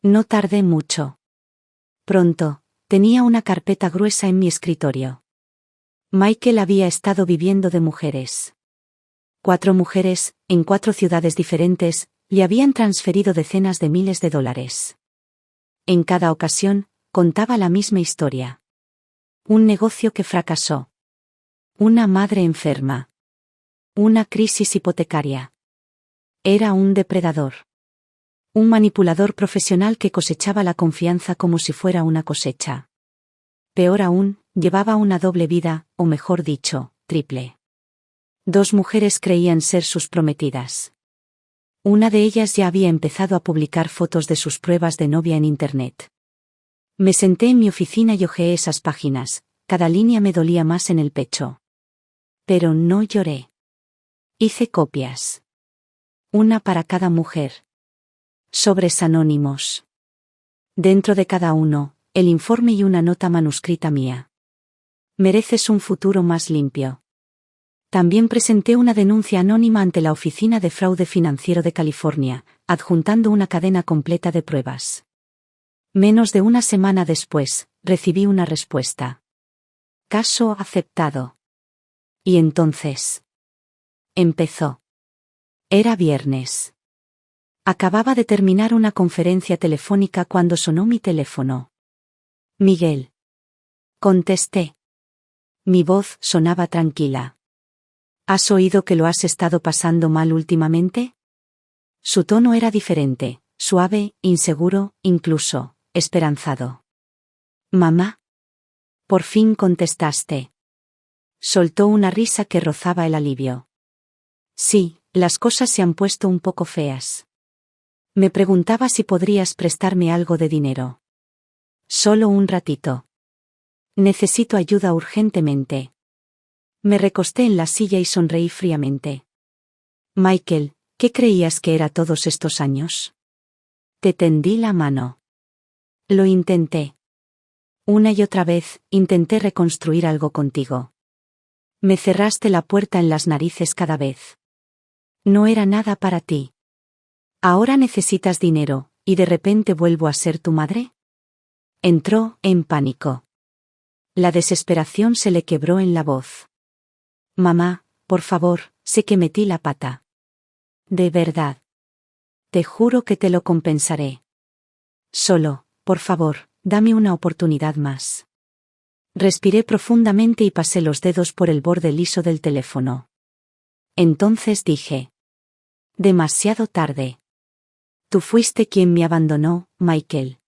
No tardé mucho. Pronto, tenía una carpeta gruesa en mi escritorio. Michael había estado viviendo de mujeres. 4 mujeres, en 4 ciudades diferentes, le habían transferido decenas de miles de dólares. En cada ocasión, contaba la misma historia. Un negocio que fracasó. Una madre enferma. Una crisis hipotecaria. Era un depredador. Un manipulador profesional que cosechaba la confianza como si fuera una cosecha. Peor aún, llevaba una doble vida, o mejor dicho, triple. 2 mujeres creían ser sus prometidas. Una de ellas ya había empezado a publicar fotos de sus pruebas de novia en Internet. Me senté en mi oficina y hojeé esas páginas, cada línea me dolía más en el pecho. Pero no lloré. Hice copias. Una para cada mujer. Sobres anónimos. Dentro de cada uno, el informe y una nota manuscrita mía. Mereces un futuro más limpio. También presenté una denuncia anónima ante la Oficina de Fraude Financiero de California, adjuntando una cadena completa de pruebas. Menos de una semana después, recibí una respuesta. Caso aceptado. Y entonces. Empezó. Era viernes. Acababa de terminar una conferencia telefónica cuando sonó mi teléfono. Miguel. Contesté. Mi voz sonaba tranquila. ¿Has oído que lo has estado pasando mal últimamente? Su tono era diferente, suave, inseguro, incluso esperanzado. Mamá. Por fin contestaste. Soltó una risa que rozaba el alivio. Sí, las cosas se han puesto un poco feas. Me preguntaba si podrías prestarme algo de dinero. Solo un ratito. Necesito ayuda urgentemente. Me recosté en la silla y sonreí fríamente. Michael, ¿qué creías que era todos estos años? Te tendí la mano. Lo intenté. Una y otra vez, intenté reconstruir algo contigo. Me cerraste la puerta en las narices cada vez. No era nada para ti. Ahora necesitas dinero, ¿y de repente vuelvo a ser tu madre? Entró en pánico. La desesperación se le quebró en la voz. Mamá, por favor, sé que metí la pata. De verdad. Te juro que te lo compensaré. Solo, por favor, dame una oportunidad más. Respiré profundamente y pasé los dedos por el borde liso del teléfono. Entonces dije. Demasiado tarde. Tú fuiste quien me abandonó, Michael.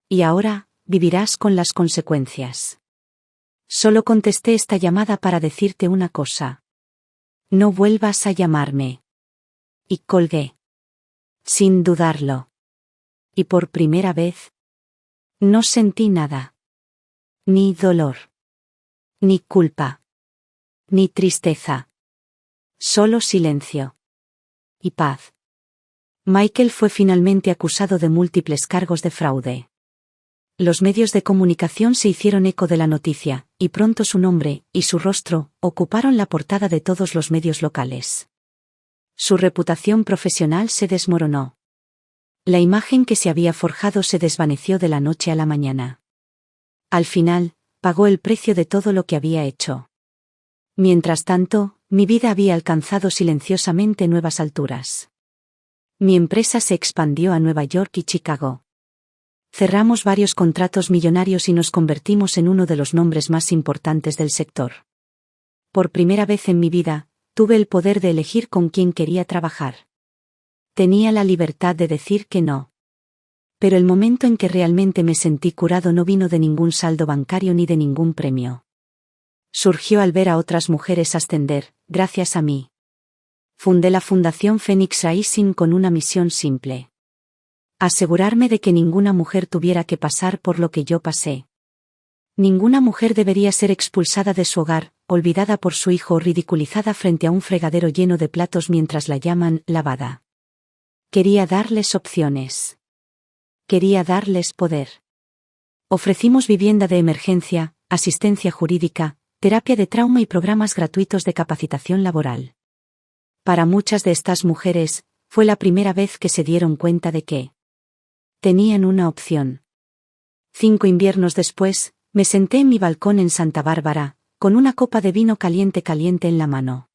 Y ahora, vivirás con las consecuencias. Solo contesté esta llamada para decirte una cosa. No vuelvas a llamarme. Y colgué. Sin dudarlo. Y por primera vez, no sentí nada. Ni dolor. Ni culpa. Ni tristeza. Solo silencio. Y paz. Michael fue finalmente acusado de múltiples cargos de fraude. Los medios de comunicación se hicieron eco de la noticia, y pronto su nombre, y su rostro, ocuparon la portada de todos los medios locales. Su reputación profesional se desmoronó. La imagen que se había forjado se desvaneció de la noche a la mañana. Al final, pagó el precio de todo lo que había hecho. Mientras tanto, mi vida había alcanzado silenciosamente nuevas alturas. Mi empresa se expandió a Nueva York y Chicago. Cerramos varios contratos millonarios y nos convertimos en uno de los nombres más importantes del sector. Por primera vez en mi vida, tuve el poder de elegir con quién quería trabajar. Tenía la libertad de decir que no. Pero el momento en que realmente me sentí curado no vino de ningún saldo bancario ni de ningún premio. Surgió al ver a otras mujeres ascender, gracias a mí. Fundé la Fundación Phoenix Rising con una misión simple. Asegurarme de que ninguna mujer tuviera que pasar por lo que yo pasé. Ninguna mujer debería ser expulsada de su hogar, olvidada por su hijo o ridiculizada frente a un fregadero lleno de platos mientras la llaman lavada. Quería darles opciones. Quería darles poder. Ofrecimos vivienda de emergencia, asistencia jurídica, terapia de trauma y programas gratuitos de capacitación laboral. Para muchas de estas mujeres, fue la primera vez que se dieron cuenta de que tenían una opción. 5 inviernos después, me senté en mi balcón en Santa Bárbara, con una copa de vino caliente en la mano.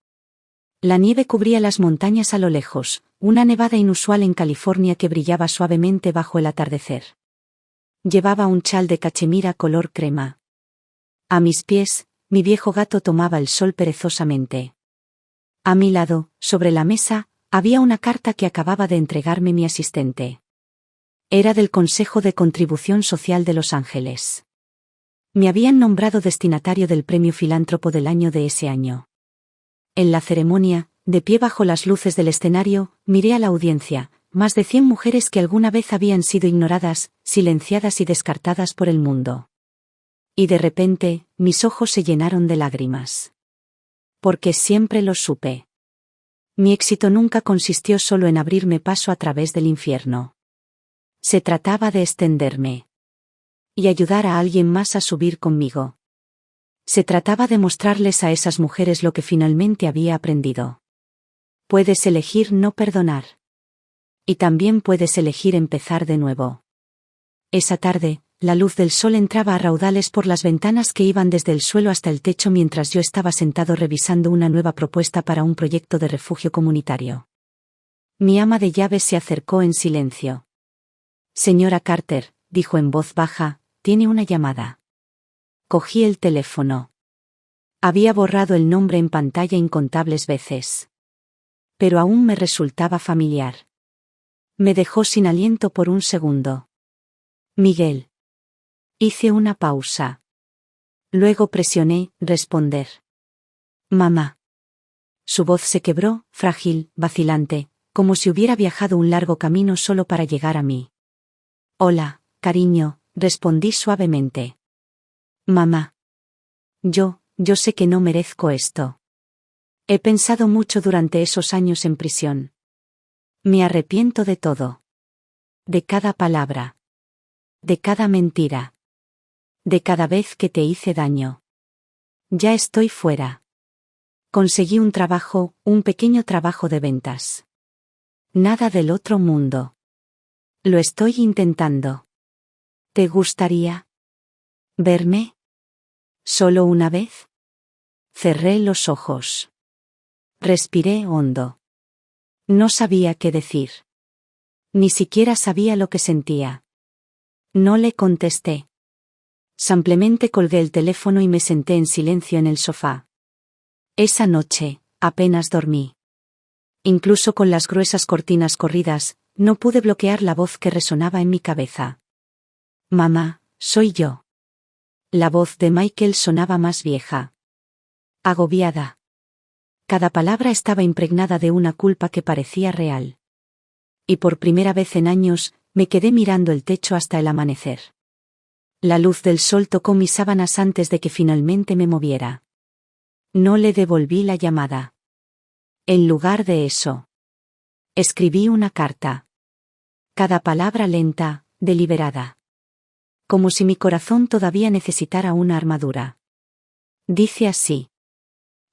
La nieve cubría las montañas a lo lejos, una nevada inusual en California que brillaba suavemente bajo el atardecer. Llevaba un chal de cachemira color crema. A mis pies, mi viejo gato tomaba el sol perezosamente. A mi lado, sobre la mesa, había una carta que acababa de entregarme mi asistente. Era del Consejo de Contribución Social de Los Ángeles. Me habían nombrado destinatario del Premio Filántropo del año de ese año. En la ceremonia, de pie bajo las luces del escenario, miré a la audiencia, más de 100 mujeres que alguna vez habían sido ignoradas, silenciadas y descartadas por el mundo. Y de repente, mis ojos se llenaron de lágrimas. Porque siempre lo supe. Mi éxito nunca consistió solo en abrirme paso a través del infierno. Se trataba de extenderme. Y ayudar a alguien más a subir conmigo. Se trataba de mostrarles a esas mujeres lo que finalmente había aprendido. Puedes elegir no perdonar. Y también puedes elegir empezar de nuevo. Esa tarde, la luz del sol entraba a raudales por las ventanas que iban desde el suelo hasta el techo mientras yo estaba sentado revisando una nueva propuesta para un proyecto de refugio comunitario. Mi ama de llaves se acercó en silencio. Señora Carter, dijo en voz baja, tiene una llamada. Cogí el teléfono. Había borrado el nombre en pantalla incontables veces. Pero aún me resultaba familiar. Me dejó sin aliento por un segundo. Miguel. Hice una pausa. Luego presioné responder. Mamá. Su voz se quebró, frágil, vacilante, como si hubiera viajado un largo camino solo para llegar a mí. Hola, cariño, respondí suavemente. Mamá. Yo sé que no merezco esto. He pensado mucho durante esos años en prisión. Me arrepiento de todo. De cada palabra. De cada mentira. De cada vez que te hice daño. Ya estoy fuera. Conseguí un trabajo, un pequeño trabajo de ventas. Nada del otro mundo. Lo estoy intentando. ¿Te gustaría verme? ¿Solo una vez? Cerré los ojos. Respiré hondo. No sabía qué decir. Ni siquiera sabía lo que sentía. No le contesté. Simplemente colgué el teléfono y me senté en silencio en el sofá. Esa noche, apenas dormí. Incluso con las gruesas cortinas corridas, no pude bloquear la voz que resonaba en mi cabeza. Mamá, soy yo. La voz de Michael sonaba más vieja. Agobiada. Cada palabra estaba impregnada de una culpa que parecía real. Y por primera vez en años, me quedé mirando el techo hasta el amanecer. La luz del sol tocó mis sábanas antes de que finalmente me moviera. No le devolví la llamada. En lugar de eso, escribí una carta. Cada palabra lenta, deliberada. como si mi corazón todavía necesitara una armadura. Dice así: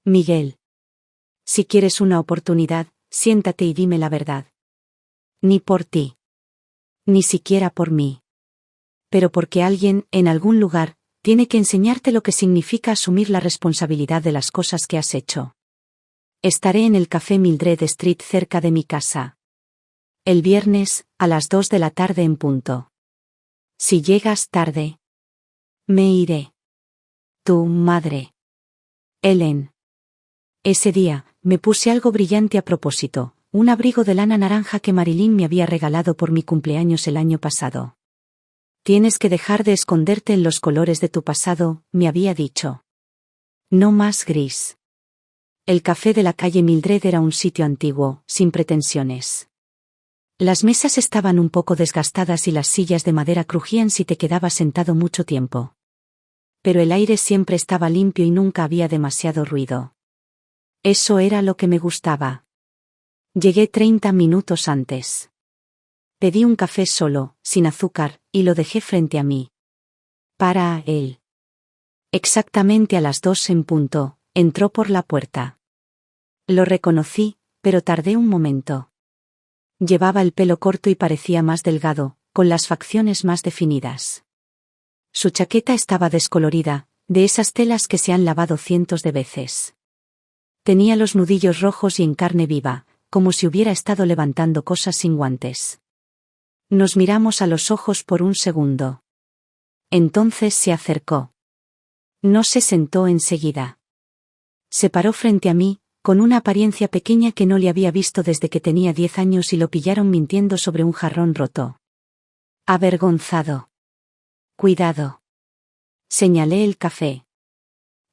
Miguel. Si quieres una oportunidad, siéntate y dime la verdad. Ni por ti. Ni siquiera por mí. Pero porque alguien, en algún lugar, tiene que enseñarte lo que significa asumir la responsabilidad de las cosas que has hecho. Estaré en el café Mildred Street cerca de mi casa. El viernes, a las 2 de la tarde en punto. Si llegas tarde, me iré. Tu madre. Ellen. Ese día, me puse algo brillante a propósito, un abrigo de lana naranja que Marilyn me había regalado por mi cumpleaños el año pasado. Tienes que dejar de esconderte en los colores de tu pasado, me había dicho. No más gris. El café de la calle Mildred era un sitio antiguo, sin pretensiones. Las mesas estaban un poco desgastadas y las sillas de madera crujían si te quedabas sentado mucho tiempo. Pero el aire siempre estaba limpio y nunca había demasiado ruido. Eso era lo que me gustaba. Llegué 30 minutos antes. Pedí un café solo, sin azúcar, y lo dejé frente a mí. Para él. Exactamente a las 2 en punto, entró por la puerta. Lo reconocí, pero tardé un momento. Llevaba el pelo corto y parecía más delgado, con las facciones más definidas. Su chaqueta estaba descolorida, de esas telas que se han lavado cientos de veces. Tenía los nudillos rojos y en carne viva, como si hubiera estado levantando cosas sin guantes. Nos miramos a los ojos por un segundo. Entonces se acercó. No se sentó enseguida. Se paró frente a mí, con una apariencia pequeña que no le había visto desde que tenía 10 años y lo pillaron mintiendo sobre un jarrón roto. Avergonzado. Cuidado. Señalé el café.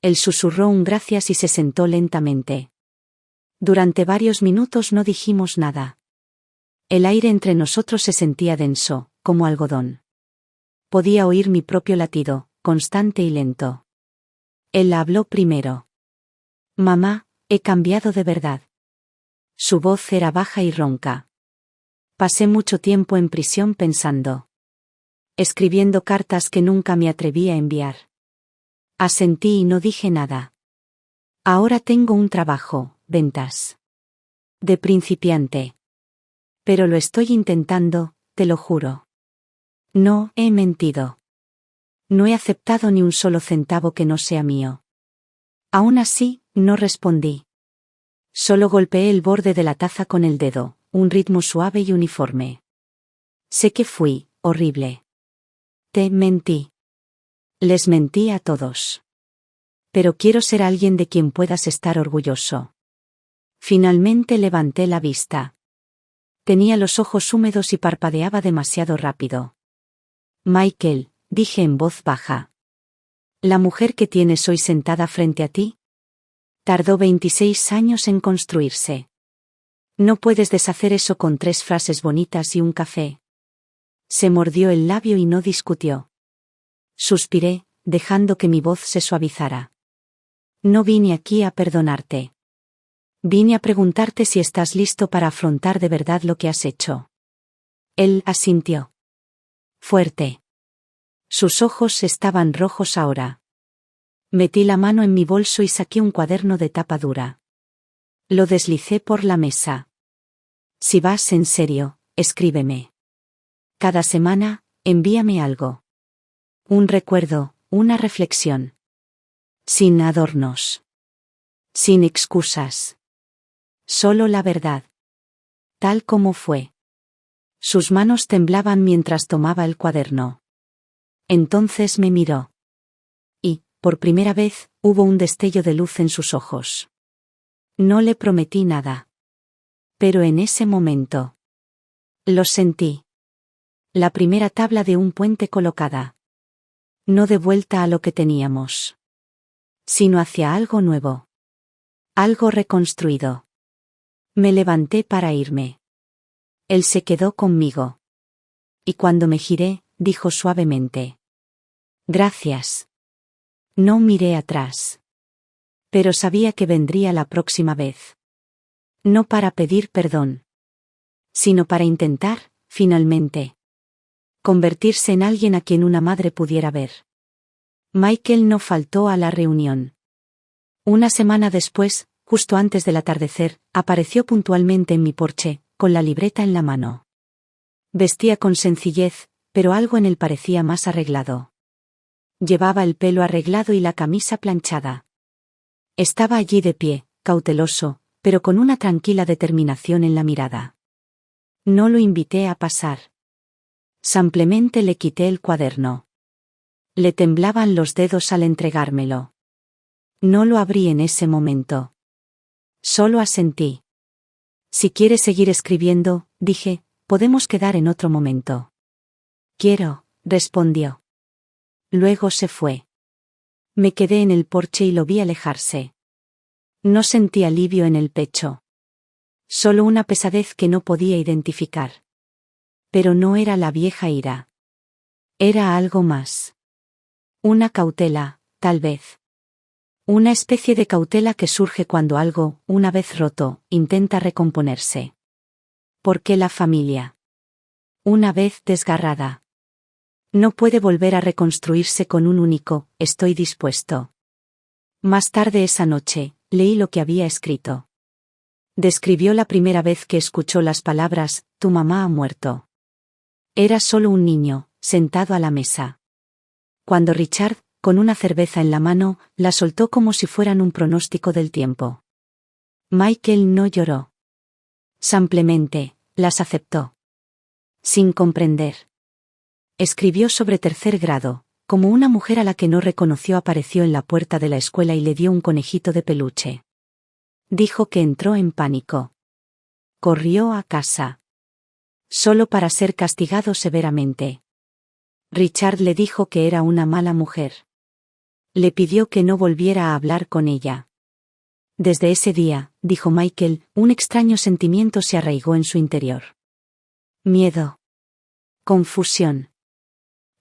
Él susurró un gracias y se sentó lentamente. Durante varios minutos no dijimos nada. El aire entre nosotros se sentía denso, como algodón. Podía oír mi propio latido, constante y lento. Él habló primero. Mamá, he cambiado de verdad. Su voz era baja y ronca. Pasé mucho tiempo en prisión pensando. Escribiendo cartas que nunca me atreví a enviar. Asentí y no dije nada. Ahora tengo un trabajo, ventas. De principiante. Pero lo estoy intentando, te lo juro. No he mentido. No he aceptado ni un solo centavo que no sea mío. Aún así, no respondí. Solo golpeé el borde de la taza con el dedo, un ritmo suave y uniforme. Sé que fui horrible. Te mentí. Les mentí a todos. Pero quiero ser alguien de quien puedas estar orgulloso. Finalmente levanté la vista. Tenía los ojos húmedos y parpadeaba demasiado rápido. Michael, dije en voz baja. ¿La mujer que tienes hoy sentada frente a ti? Tardó 26 años en construirse. No puedes deshacer eso con 3 frases bonitas y un café. Se mordió el labio y no discutió. Suspiré, dejando que mi voz se suavizara. No vine aquí a perdonarte. Vine a preguntarte si estás listo para afrontar de verdad lo que has hecho. Él asintió. Fuerte. Sus ojos estaban rojos ahora. Metí la mano en mi bolso y saqué un cuaderno de tapa dura. Lo deslicé por la mesa. Si vas en serio, escríbeme. Cada semana, envíame algo. Un recuerdo, una reflexión. Sin adornos. Sin excusas. Solo la verdad. Tal como fue. Sus manos temblaban mientras tomaba el cuaderno. Entonces me miró. Y, por primera vez, hubo un destello de luz en sus ojos. No le prometí nada. Pero en ese momento. Lo sentí. La primera tabla de un puente colocada. No de vuelta a lo que teníamos. Sino hacia algo nuevo. Algo reconstruido. Me levanté para irme. Él se quedó conmigo. Y cuando me giré, dijo suavemente. Gracias. No miré atrás. Pero sabía que vendría la próxima vez. No para pedir perdón. Sino para intentar, finalmente. Convertirse en alguien a quien una madre pudiera ver. Michael no faltó a la reunión. Una semana después, justo antes del atardecer, apareció puntualmente en mi porche, con la libreta en la mano. Vestía con sencillez, pero algo en él parecía más arreglado. Llevaba el pelo arreglado y la camisa planchada. Estaba allí de pie, cauteloso, pero con una tranquila determinación en la mirada. No lo invité a pasar. Simplemente le quité el cuaderno. Le temblaban los dedos al entregármelo. No lo abrí en ese momento. Solo asentí. Si quieres seguir escribiendo, dije, podemos quedar en otro momento. Quiero, respondió. Luego se fue. Me quedé en el porche y lo vi alejarse. No sentí alivio en el pecho. Solo una pesadez que no podía identificar. Pero no era la vieja ira. Era algo más. Una cautela, tal vez. Una especie de cautela que surge cuando algo, una vez roto, intenta recomponerse. ¿Por qué la familia? Una vez desgarrada. No puede volver a reconstruirse con un único, estoy dispuesto. Más tarde esa noche, leí lo que había escrito. Describió la primera vez que escuchó las palabras, tu mamá ha muerto. Era solo un niño, sentado a la mesa. Cuando Richard, con una cerveza en la mano, la soltó como si fueran un pronóstico del tiempo. Michael no lloró. Simplemente, las aceptó. Sin comprender. Escribió sobre tercer grado, como una mujer a la que no reconoció apareció en la puerta de la escuela y le dio un conejito de peluche. Dijo que entró en pánico. Corrió a casa. Solo para ser castigado severamente. Richard le dijo que era una mala mujer. Le pidió que no volviera a hablar con ella. Desde ese día, dijo Michael, un extraño sentimiento se arraigó en su interior. Miedo. Confusión.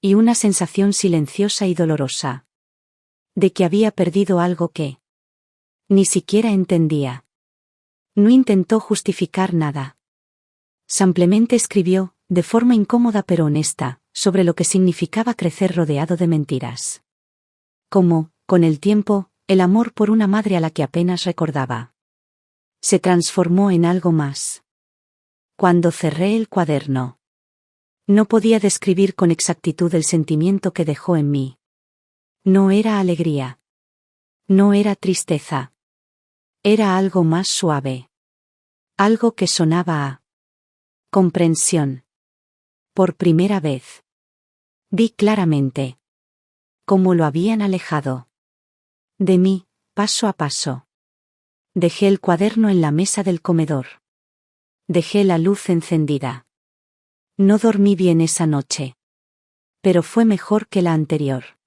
Y una sensación silenciosa y dolorosa. De que había perdido algo que ni siquiera entendía. No intentó justificar nada. Simplemente escribió, de forma incómoda pero honesta, sobre lo que significaba crecer rodeado de mentiras. Cómo, con el tiempo, el amor por una madre a la que apenas recordaba se transformó en algo más. Cuando cerré el cuaderno, no podía describir con exactitud el sentimiento que dejó en mí. No era alegría. No era tristeza. Era algo más suave. Algo que sonaba a comprensión. Por primera vez. Vi claramente cómo lo habían alejado de mí, paso a paso. Dejé el cuaderno en la mesa del comedor. Dejé la luz encendida. No dormí bien esa noche. Pero fue mejor que la anterior.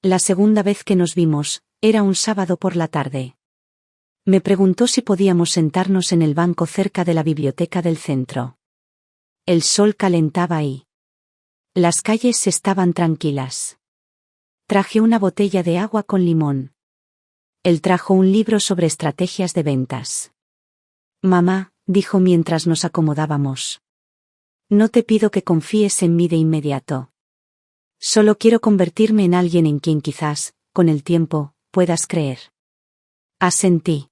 La segunda vez que nos vimos, era un sábado por la tarde. Me preguntó si podíamos sentarnos en el banco cerca de la biblioteca del centro. El sol calentaba ahí. Las calles estaban tranquilas. Traje una botella de agua con limón. Él trajo un libro sobre estrategias de ventas. Mamá, dijo mientras nos acomodábamos. No te pido que confíes en mí de inmediato. Solo quiero convertirme en alguien en quien quizás, con el tiempo, puedas creer. Asentí.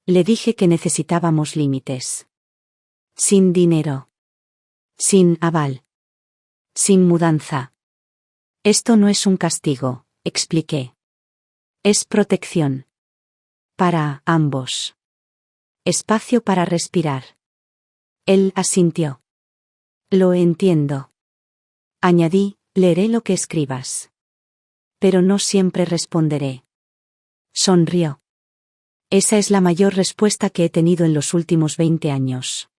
Le dije que necesitábamos límites. Sin dinero. Sin aval. Sin mudanza. Esto no es un castigo, expliqué. Es protección. Para ambos. Espacio para respirar. Él asintió. Lo entiendo. Añadí, leeré lo que escribas. Pero no siempre responderé. Sonrió. Esa es la mayor respuesta que he tenido en los últimos 20 años.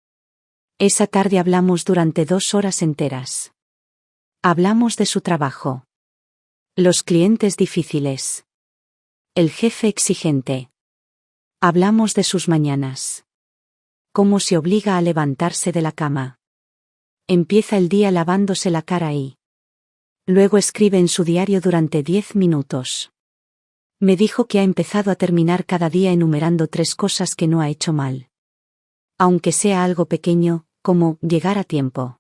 Esa tarde hablamos durante 2 horas enteras. Hablamos de su trabajo. Los clientes difíciles. El jefe exigente. Hablamos de sus mañanas. Cómo se obliga a levantarse de la cama. Empieza el día lavándose la cara y luego escribe en su diario durante 10 minutos. Me dijo que ha empezado a terminar cada día enumerando 3 cosas que no ha hecho mal. Aunque sea algo pequeño, como llegar a tiempo.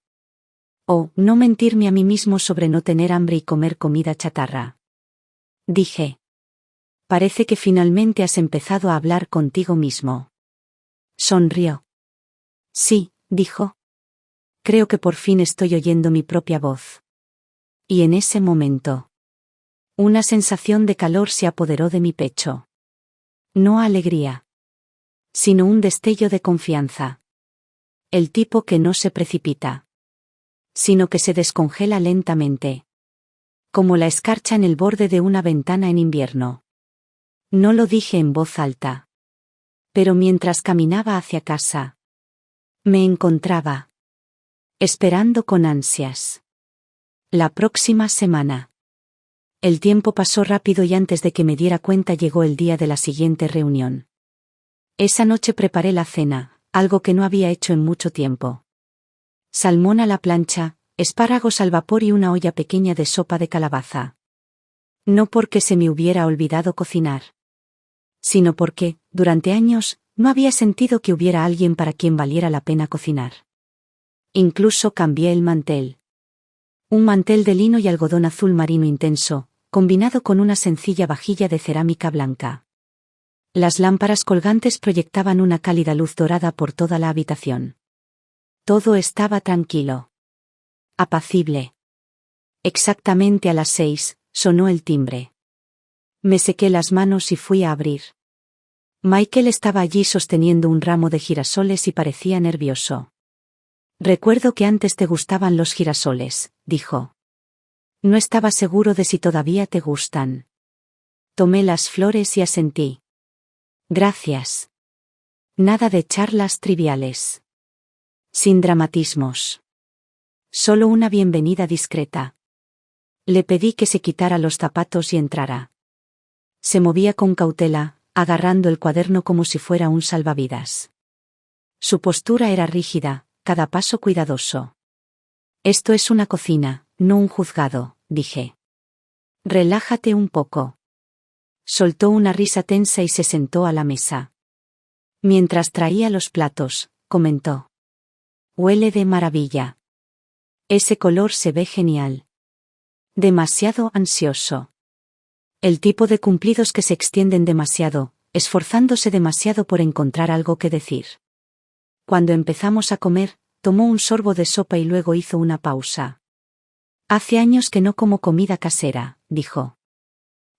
O, no mentirme a mí mismo sobre no tener hambre y comer comida chatarra. Dije. Parece que finalmente has empezado a hablar contigo mismo. Sonrió. Sí, dijo. Creo que por fin estoy oyendo mi propia voz. Y en ese momento, una sensación de calor se apoderó de mi pecho. No alegría, sino un destello de confianza. El tipo que no se precipita, sino que se descongela lentamente, como la escarcha en el borde de una ventana en invierno. No lo dije en voz alta. Pero mientras caminaba hacia casa, me encontraba esperando con ansias. La próxima semana. El tiempo pasó rápido y antes de que me diera cuenta llegó el día de la siguiente reunión. Esa noche preparé la cena, algo que no había hecho en mucho tiempo. Salmón a la plancha, espárragos al vapor y una olla pequeña de sopa de calabaza. No porque se me hubiera olvidado cocinar, sino porque, durante años, no había sentido que hubiera alguien para quien valiera la pena cocinar. Incluso cambié el mantel. Un mantel de lino y algodón azul marino intenso, combinado con una sencilla vajilla de cerámica blanca. Las lámparas colgantes proyectaban una cálida luz dorada por toda la habitación. Todo estaba tranquilo. Apacible. Exactamente a las 6, sonó el timbre. Me sequé las manos y fui a abrir. Michael estaba allí sosteniendo un ramo de girasoles y parecía nervioso. Recuerdo que antes te gustaban los girasoles, dijo. No estaba seguro de si todavía te gustan. Tomé las flores y asentí. Gracias. Nada de charlas triviales. Sin dramatismos. Solo una bienvenida discreta. Le pedí que se quitara los zapatos y entrara. Se movía con cautela, agarrando el cuaderno como si fuera un salvavidas. Su postura era rígida, cada paso cuidadoso. Esto es una cocina, no un juzgado, dije. Relájate un poco. Soltó una risa tensa y se sentó a la mesa. Mientras traía los platos, comentó. Huele de maravilla. Ese color se ve genial. Demasiado ansioso. El tipo de cumplidos que se extienden demasiado, esforzándose demasiado por encontrar algo que decir. Cuando empezamos a comer, tomó un sorbo de sopa y luego hizo una pausa. Hace años que no como comida casera, dijo.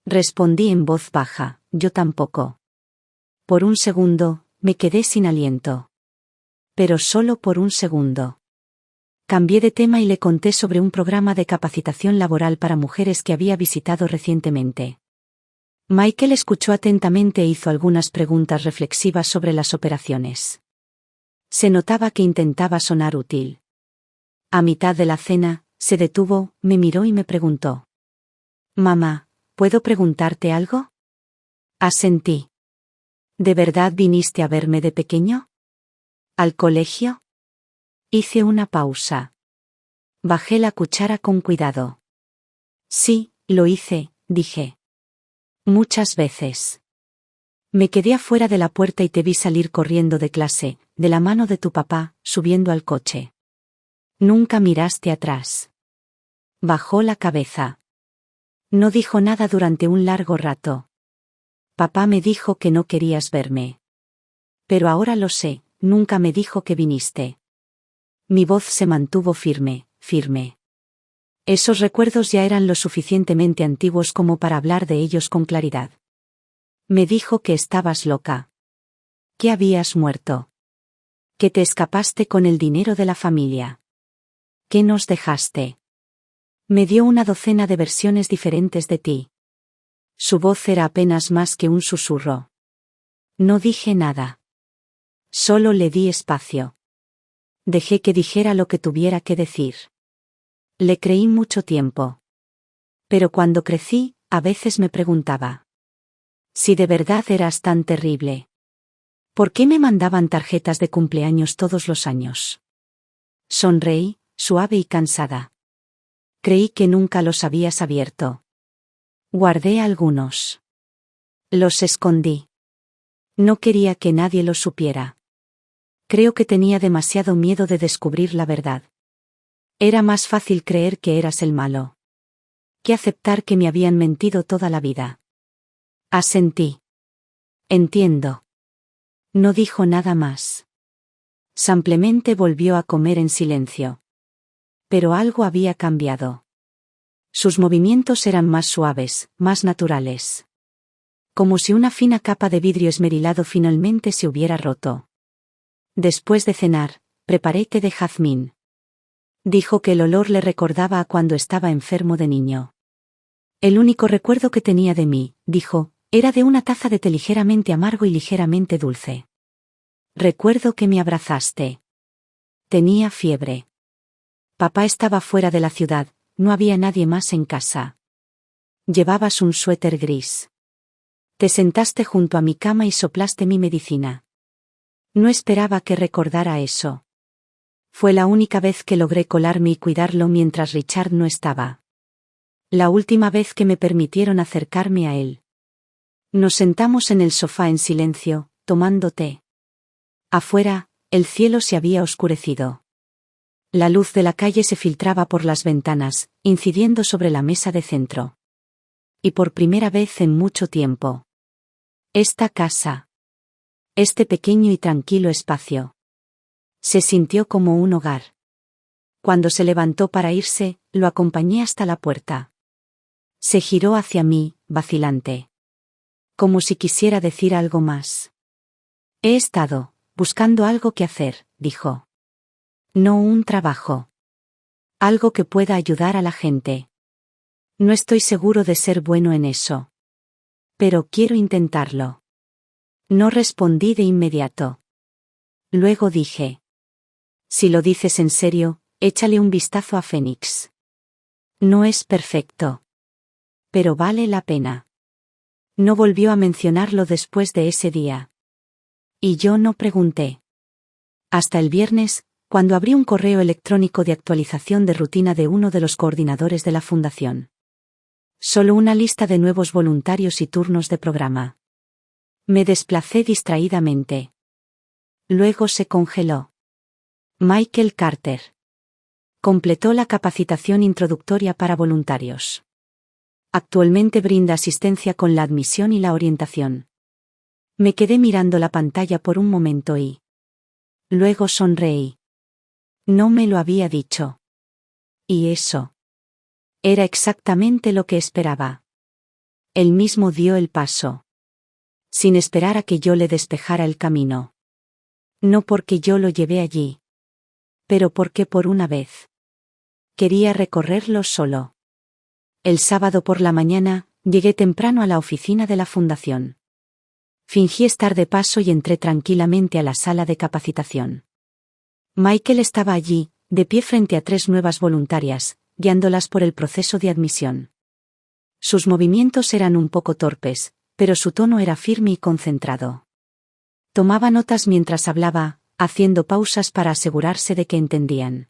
Respondí en voz baja, yo tampoco. Por un segundo, me quedé sin aliento. Pero solo por un segundo. Cambié de tema y le conté sobre un programa de capacitación laboral para mujeres que había visitado recientemente. Michael escuchó atentamente e hizo algunas preguntas reflexivas sobre las operaciones. Se notaba que intentaba sonar útil. A mitad de la cena, se detuvo, me miró y me preguntó. Mamá, ¿puedo preguntarte algo? Asentí. ¿De verdad viniste a verme de pequeño? ¿Al colegio? Hice una pausa. Bajé la cuchara con cuidado. Sí, lo hice, dije. Muchas veces. Me quedé afuera de la puerta y te vi salir corriendo de clase, de la mano de tu papá, subiendo al coche. Nunca miraste atrás. Bajó la cabeza. No dijo nada durante un largo rato. Papá me dijo que no querías verme. Pero ahora lo sé, nunca me dijo que viniste. Mi voz se mantuvo firme, firme. Esos recuerdos ya eran lo suficientemente antiguos como para hablar de ellos con claridad. Me dijo que estabas loca. Que habías muerto. Que te escapaste con el dinero de la familia. Que nos dejaste. Me dio una docena de versiones diferentes de ti. Su voz era apenas más que un susurro. No dije nada. Solo le di espacio. Dejé que dijera lo que tuviera que decir. Le creí mucho tiempo. Pero cuando crecí, a veces me preguntaba. Si de verdad eras tan terrible. ¿Por qué me mandaban tarjetas de cumpleaños todos los años? Sonreí, suave y cansada. Creí que nunca los habías abierto. Guardé algunos. Los escondí. No quería que nadie los supiera. Creo que tenía demasiado miedo de descubrir la verdad. Era más fácil creer que eras el malo que aceptar que me habían mentido toda la vida. Asentí. Entiendo. No dijo nada más. Simplemente volvió a comer en silencio. Pero algo había cambiado. Sus movimientos eran más suaves, más naturales. Como si una fina capa de vidrio esmerilado finalmente se hubiera roto. Después de cenar, preparé té de jazmín. Dijo que el olor le recordaba a cuando estaba enfermo de niño. El único recuerdo que tenía de mí, dijo, era de una taza de té ligeramente amargo y ligeramente dulce. Recuerdo que me abrazaste. Tenía fiebre. Papá estaba fuera de la ciudad, no había nadie más en casa. Llevabas un suéter gris. Te sentaste junto a mi cama y soplaste mi medicina. No esperaba que recordara eso. Fue la única vez que logré colarme y cuidarlo mientras Richard no estaba. La última vez que me permitieron acercarme a él. Nos sentamos en el sofá en silencio, tomando té. Afuera, el cielo se había oscurecido. La luz de la calle se filtraba por las ventanas, incidiendo sobre la mesa de centro. Y por primera vez en mucho tiempo. Esta casa. Este pequeño y tranquilo espacio. Se sintió como un hogar. Cuando se levantó para irse, lo acompañé hasta la puerta. Se giró hacia mí, vacilante. Como si quisiera decir algo más. He estado buscando algo que hacer, dijo. No un trabajo. Algo que pueda ayudar a la gente. No estoy seguro de ser bueno en eso. Pero quiero intentarlo. No respondí de inmediato. Luego dije. Si lo dices en serio, échale un vistazo a Phoenix. No es perfecto. Pero vale la pena. No volvió a mencionarlo después de ese día. Y yo no pregunté. Hasta el viernes, cuando abrí un correo electrónico de actualización de rutina de uno de los coordinadores de la fundación. Solo una lista de nuevos voluntarios y turnos de programa. Me desplacé distraídamente. Luego se congeló. Michael Carter. Completó la capacitación introductoria para voluntarios. Actualmente brinda asistencia con la admisión y la orientación. Me quedé mirando la pantalla por un momento y... Luego sonreí. No me lo había dicho. Y eso. Era exactamente lo que esperaba. Él mismo dio el paso. Sin esperar a que yo le despejara el camino. No porque yo lo llevé allí. Pero porque por una vez. Quería recorrerlo solo. El sábado por la mañana, llegué temprano a la oficina de la fundación. Fingí estar de paso y entré tranquilamente a la sala de capacitación. Michael estaba allí, de pie frente a 3 nuevas voluntarias, guiándolas por el proceso de admisión. Sus movimientos eran un poco torpes, pero su tono era firme y concentrado. Tomaba notas mientras hablaba, haciendo pausas para asegurarse de que entendían.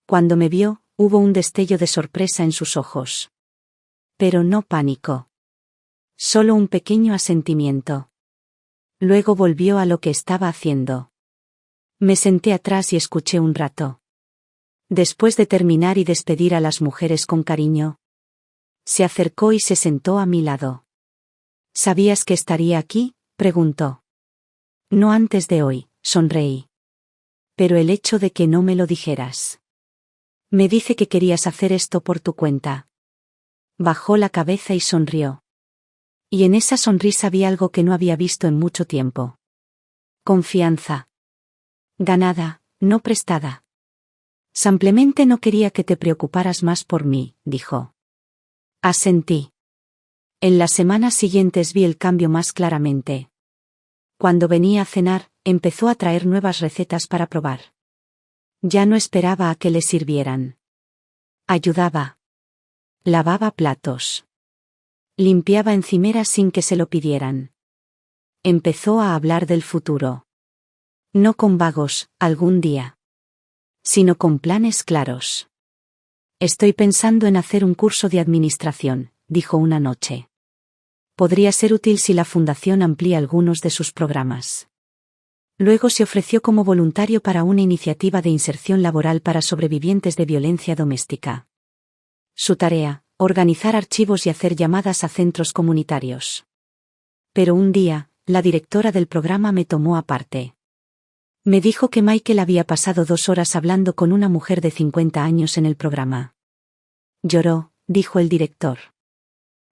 Cuando me vio, hubo un destello de sorpresa en sus ojos. Pero no pánico. Solo un pequeño asentimiento. Luego volvió a lo que estaba haciendo. Me senté atrás y escuché un rato. Después de terminar y despedir a las mujeres con cariño, se acercó y se sentó a mi lado. ¿Sabías que estaría aquí?, preguntó. No antes de hoy, sonreí. Pero el hecho de que no me lo dijeras. Me dice que querías hacer esto por tu cuenta. Bajó la cabeza y sonrió. Y en esa sonrisa vi algo que no había visto en mucho tiempo. Confianza. Ganada, no prestada. Simplemente no quería que te preocuparas más por mí, dijo. Asentí. En las semanas siguientes vi el cambio más claramente. Cuando venía a cenar, empezó a traer nuevas recetas para probar. Ya no esperaba a que le sirvieran. Ayudaba. Lavaba platos. Limpiaba encimeras sin que se lo pidieran. Empezó a hablar del futuro. No con vagos, algún día. Sino con planes claros. Estoy pensando en hacer un curso de administración, dijo una noche. Podría ser útil si la fundación amplía algunos de sus programas. Luego se ofreció como voluntario para una iniciativa de inserción laboral para sobrevivientes de violencia doméstica. Su tarea, organizar archivos y hacer llamadas a centros comunitarios. Pero un día, la directora del programa me tomó aparte. Me dijo que Michael había pasado 2 horas hablando con una mujer de 50 años en el programa. Lloró, dijo el director.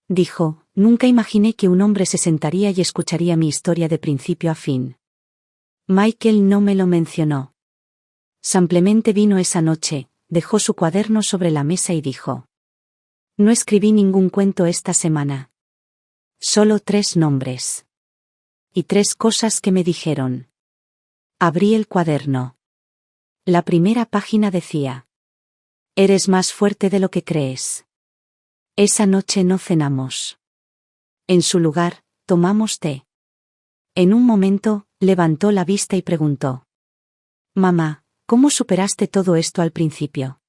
Dijo, nunca imaginé que un hombre se sentaría y escucharía mi historia de principio a fin. Michael no me lo mencionó. Simplemente vino esa noche, dejó su cuaderno sobre la mesa y dijo: no escribí ningún cuento esta semana. Solo 3 nombres. Y 3 cosas que me dijeron. Abrí el cuaderno. La primera página decía: eres más fuerte de lo que crees. Esa noche no cenamos. En su lugar, tomamos té. En un momento, levantó la vista y preguntó: mamá, ¿cómo superaste todo esto al principio?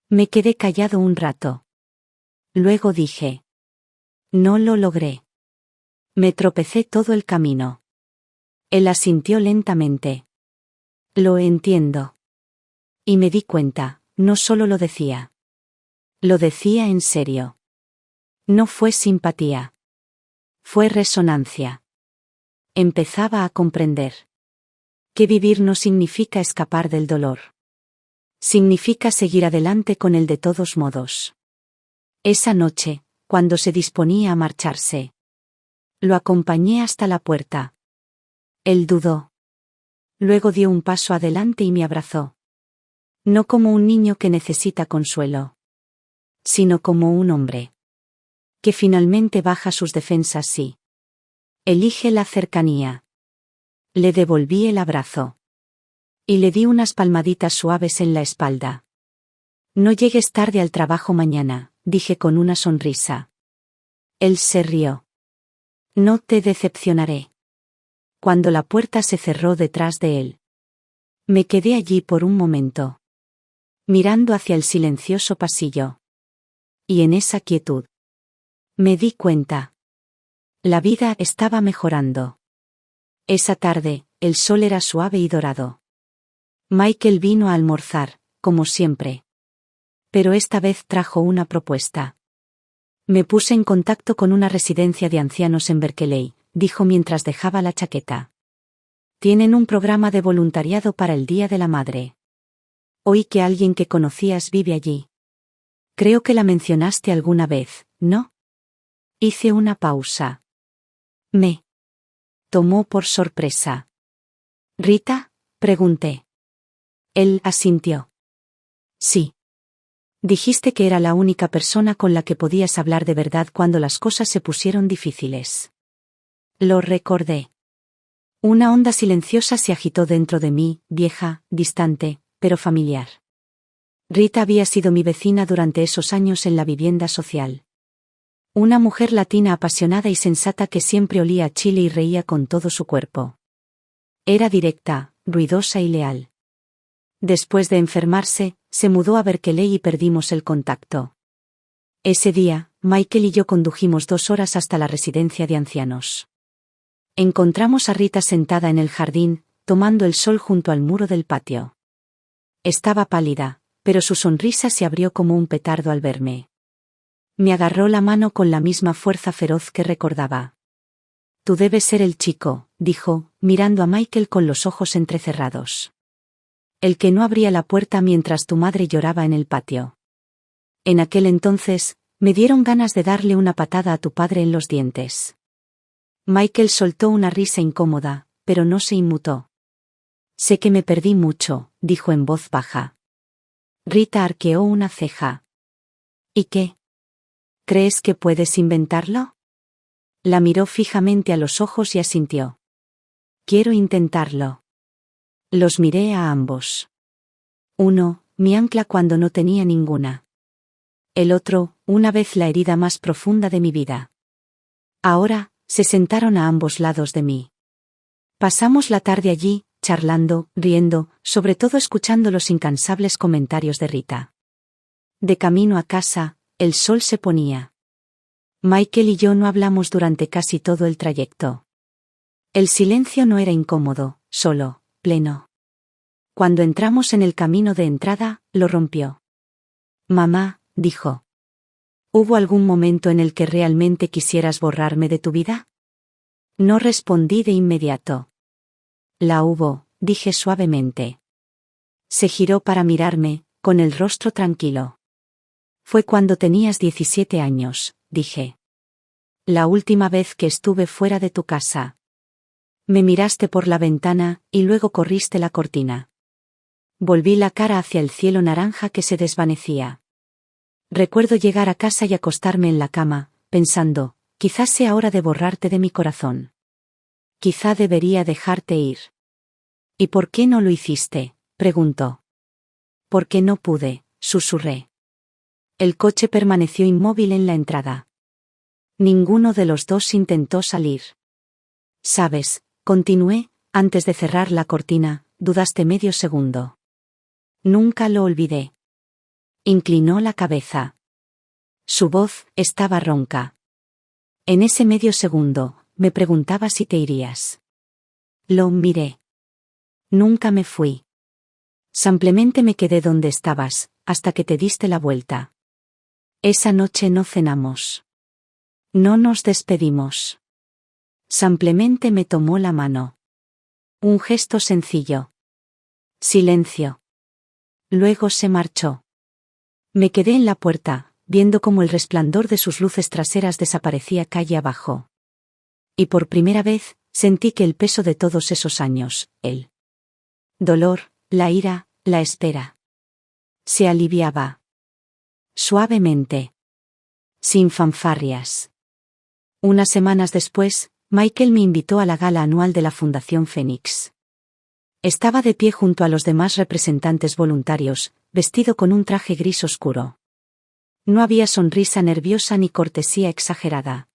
Me quedé callado un rato. Luego dije: no lo logré. Me tropecé todo el camino. Él asintió lentamente. Lo entiendo. Y me di cuenta, no solo lo decía. Lo decía en serio. No fue simpatía. Fue resonancia. Empezaba a comprender. Que vivir no significa escapar del dolor. Significa seguir adelante con él de todos modos. Esa noche, cuando se disponía a marcharse, lo acompañé hasta la puerta. Él dudó. Luego dio un paso adelante y me abrazó. No como un niño que necesita consuelo, sino como un hombre que finalmente baja sus defensas si elige la cercanía. Le devolví el abrazo. Y le di unas palmaditas suaves en la espalda. No llegues tarde al trabajo mañana, dije con una sonrisa. Él se rió. No te decepcionaré. Cuando la puerta se cerró detrás de él, me quedé allí por un momento, mirando hacia el silencioso pasillo. Y en esa quietud, me di cuenta. La vida estaba mejorando. Esa tarde, el sol era suave y dorado. Michael vino a almorzar, como siempre. Pero esta vez trajo una propuesta. Me puse en contacto con una residencia de ancianos en Berkeley, dijo mientras dejaba la chaqueta. Tienen un programa de voluntariado para el Día de la Madre. Oí que alguien que conocías vive allí. Creo que la mencionaste alguna vez, ¿no? Hice una pausa. Me tomó por sorpresa. ¿Rita?, pregunté. Él asintió. Sí. Dijiste que era la única persona con la que podías hablar de verdad cuando las cosas se pusieron difíciles. Lo recordé. Una onda silenciosa se agitó dentro de mí, vieja, distante, pero familiar. Rita había sido mi vecina durante esos años en la vivienda social. Una mujer latina apasionada y sensata que siempre olía a chile y reía con todo su cuerpo. Era directa, ruidosa y leal. Después de enfermarse, se mudó a Berkeley y perdimos el contacto. Ese día, Michael y yo condujimos 2 horas hasta la residencia de ancianos. Encontramos a Rita sentada en el jardín, tomando el sol junto al muro del patio. Estaba pálida, pero su sonrisa se abrió como un petardo al verme. Me agarró la mano con la misma fuerza feroz que recordaba. Tú debes ser el chico, dijo, mirando a Michael con los ojos entrecerrados. El que no abría la puerta mientras tu madre lloraba en el patio. En aquel entonces, me dieron ganas de darle una patada a tu padre en los dientes. Michael soltó una risa incómoda, pero no se inmutó. Sé que me perdí mucho, dijo en voz baja. Rita arqueó una ceja. ¿Y qué? ¿Crees que puedes inventarlo? La miró fijamente a los ojos y asintió. Quiero intentarlo. Los miré a ambos. Uno, mi ancla cuando no tenía ninguna. El otro, una vez la herida más profunda de mi vida. Ahora, se sentaron a ambos lados de mí. Pasamos la tarde allí, charlando, riendo, sobre todo escuchando los incansables comentarios de Rita. De camino a casa, el sol se ponía. Michael y yo no hablamos durante casi todo el trayecto. El silencio no era incómodo, solo, pleno. Cuando entramos en el camino de entrada, lo rompió. Mamá, dijo. ¿Hubo algún momento en el que realmente quisieras borrarme de tu vida? No respondí de inmediato. La hubo, dije suavemente. Se giró para mirarme, con el rostro tranquilo. Fue cuando tenías 17 años, dije. La última vez que estuve fuera de tu casa. Me miraste por la ventana, y luego corriste la cortina. Volví la cara hacia el cielo naranja que se desvanecía. Recuerdo llegar a casa y acostarme en la cama, pensando, quizás sea hora de borrarte de mi corazón. Quizá debería dejarte ir. ¿Y por qué no lo hiciste?, preguntó. Porque no pude, susurré. El coche permaneció inmóvil en la entrada. Ninguno de los dos intentó salir. Sabes, continué, antes de cerrar la cortina, dudaste medio segundo. Nunca lo olvidé. Inclinó la cabeza. Su voz estaba ronca. En ese medio segundo, me preguntaba si te irías. Lo miré. Nunca me fui. Simplemente me quedé donde estabas, hasta que te diste la vuelta. Esa noche no cenamos. No nos despedimos. Simplemente me tomó la mano. Un gesto sencillo. Silencio. Luego se marchó. Me quedé en la puerta, viendo cómo el resplandor de sus luces traseras desaparecía calle abajo. Y por primera vez, sentí que el peso de todos esos años, el dolor, la ira, la espera, se aliviaba. Suavemente. Sin fanfarrias. Unas semanas después, Michael me invitó a la gala anual de la Fundación Fénix. Estaba de pie junto a los demás representantes voluntarios, vestido con un traje gris oscuro. No había sonrisa nerviosa ni cortesía exagerada.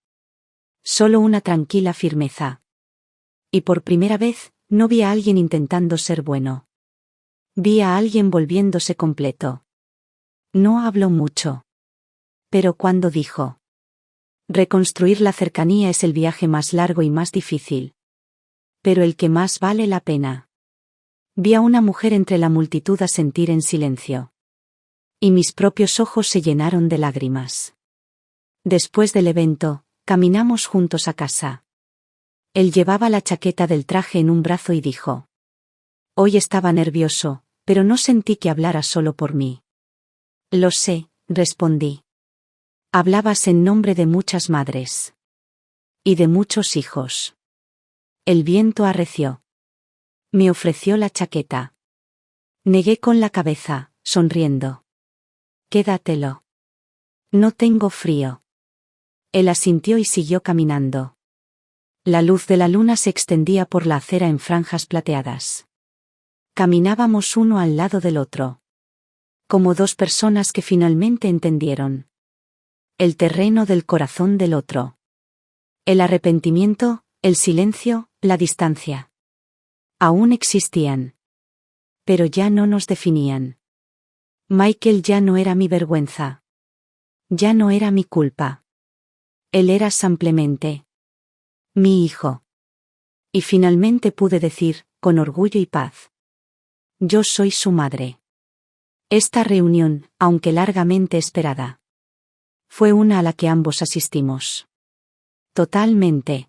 Solo una tranquila firmeza. Y por primera vez, no vi a alguien intentando ser bueno. Vi a alguien volviéndose completo. No habló mucho. Pero cuando dijo: reconstruir la cercanía es el viaje más largo y más difícil. Pero el que más vale la pena. Vi a una mujer entre la multitud asentir en silencio. Y mis propios ojos se llenaron de lágrimas. Después del evento, caminamos juntos a casa. Él llevaba la chaqueta del traje en un brazo y dijo: hoy estaba nervioso, pero no sentí que hablara solo por mí. Lo sé, respondí. Hablabas en nombre de muchas madres. Y de muchos hijos. El viento arreció. Me ofreció la chaqueta. Negué con la cabeza, sonriendo. Quédatelo. No tengo frío. Él asintió y siguió caminando. La luz de la luna se extendía por la acera en franjas plateadas. Caminábamos uno al lado del otro. Como dos personas que finalmente entendieron. El terreno del corazón del otro. El arrepentimiento, el silencio, la distancia. Aún existían. Pero ya no nos definían. Michael ya no era mi vergüenza. Ya no era mi culpa. Él era simplemente mi hijo. Y finalmente pude decir, con orgullo y paz: yo soy su madre. Esta reunión, aunque largamente esperada, fue una a la que ambos asistimos. Totalmente.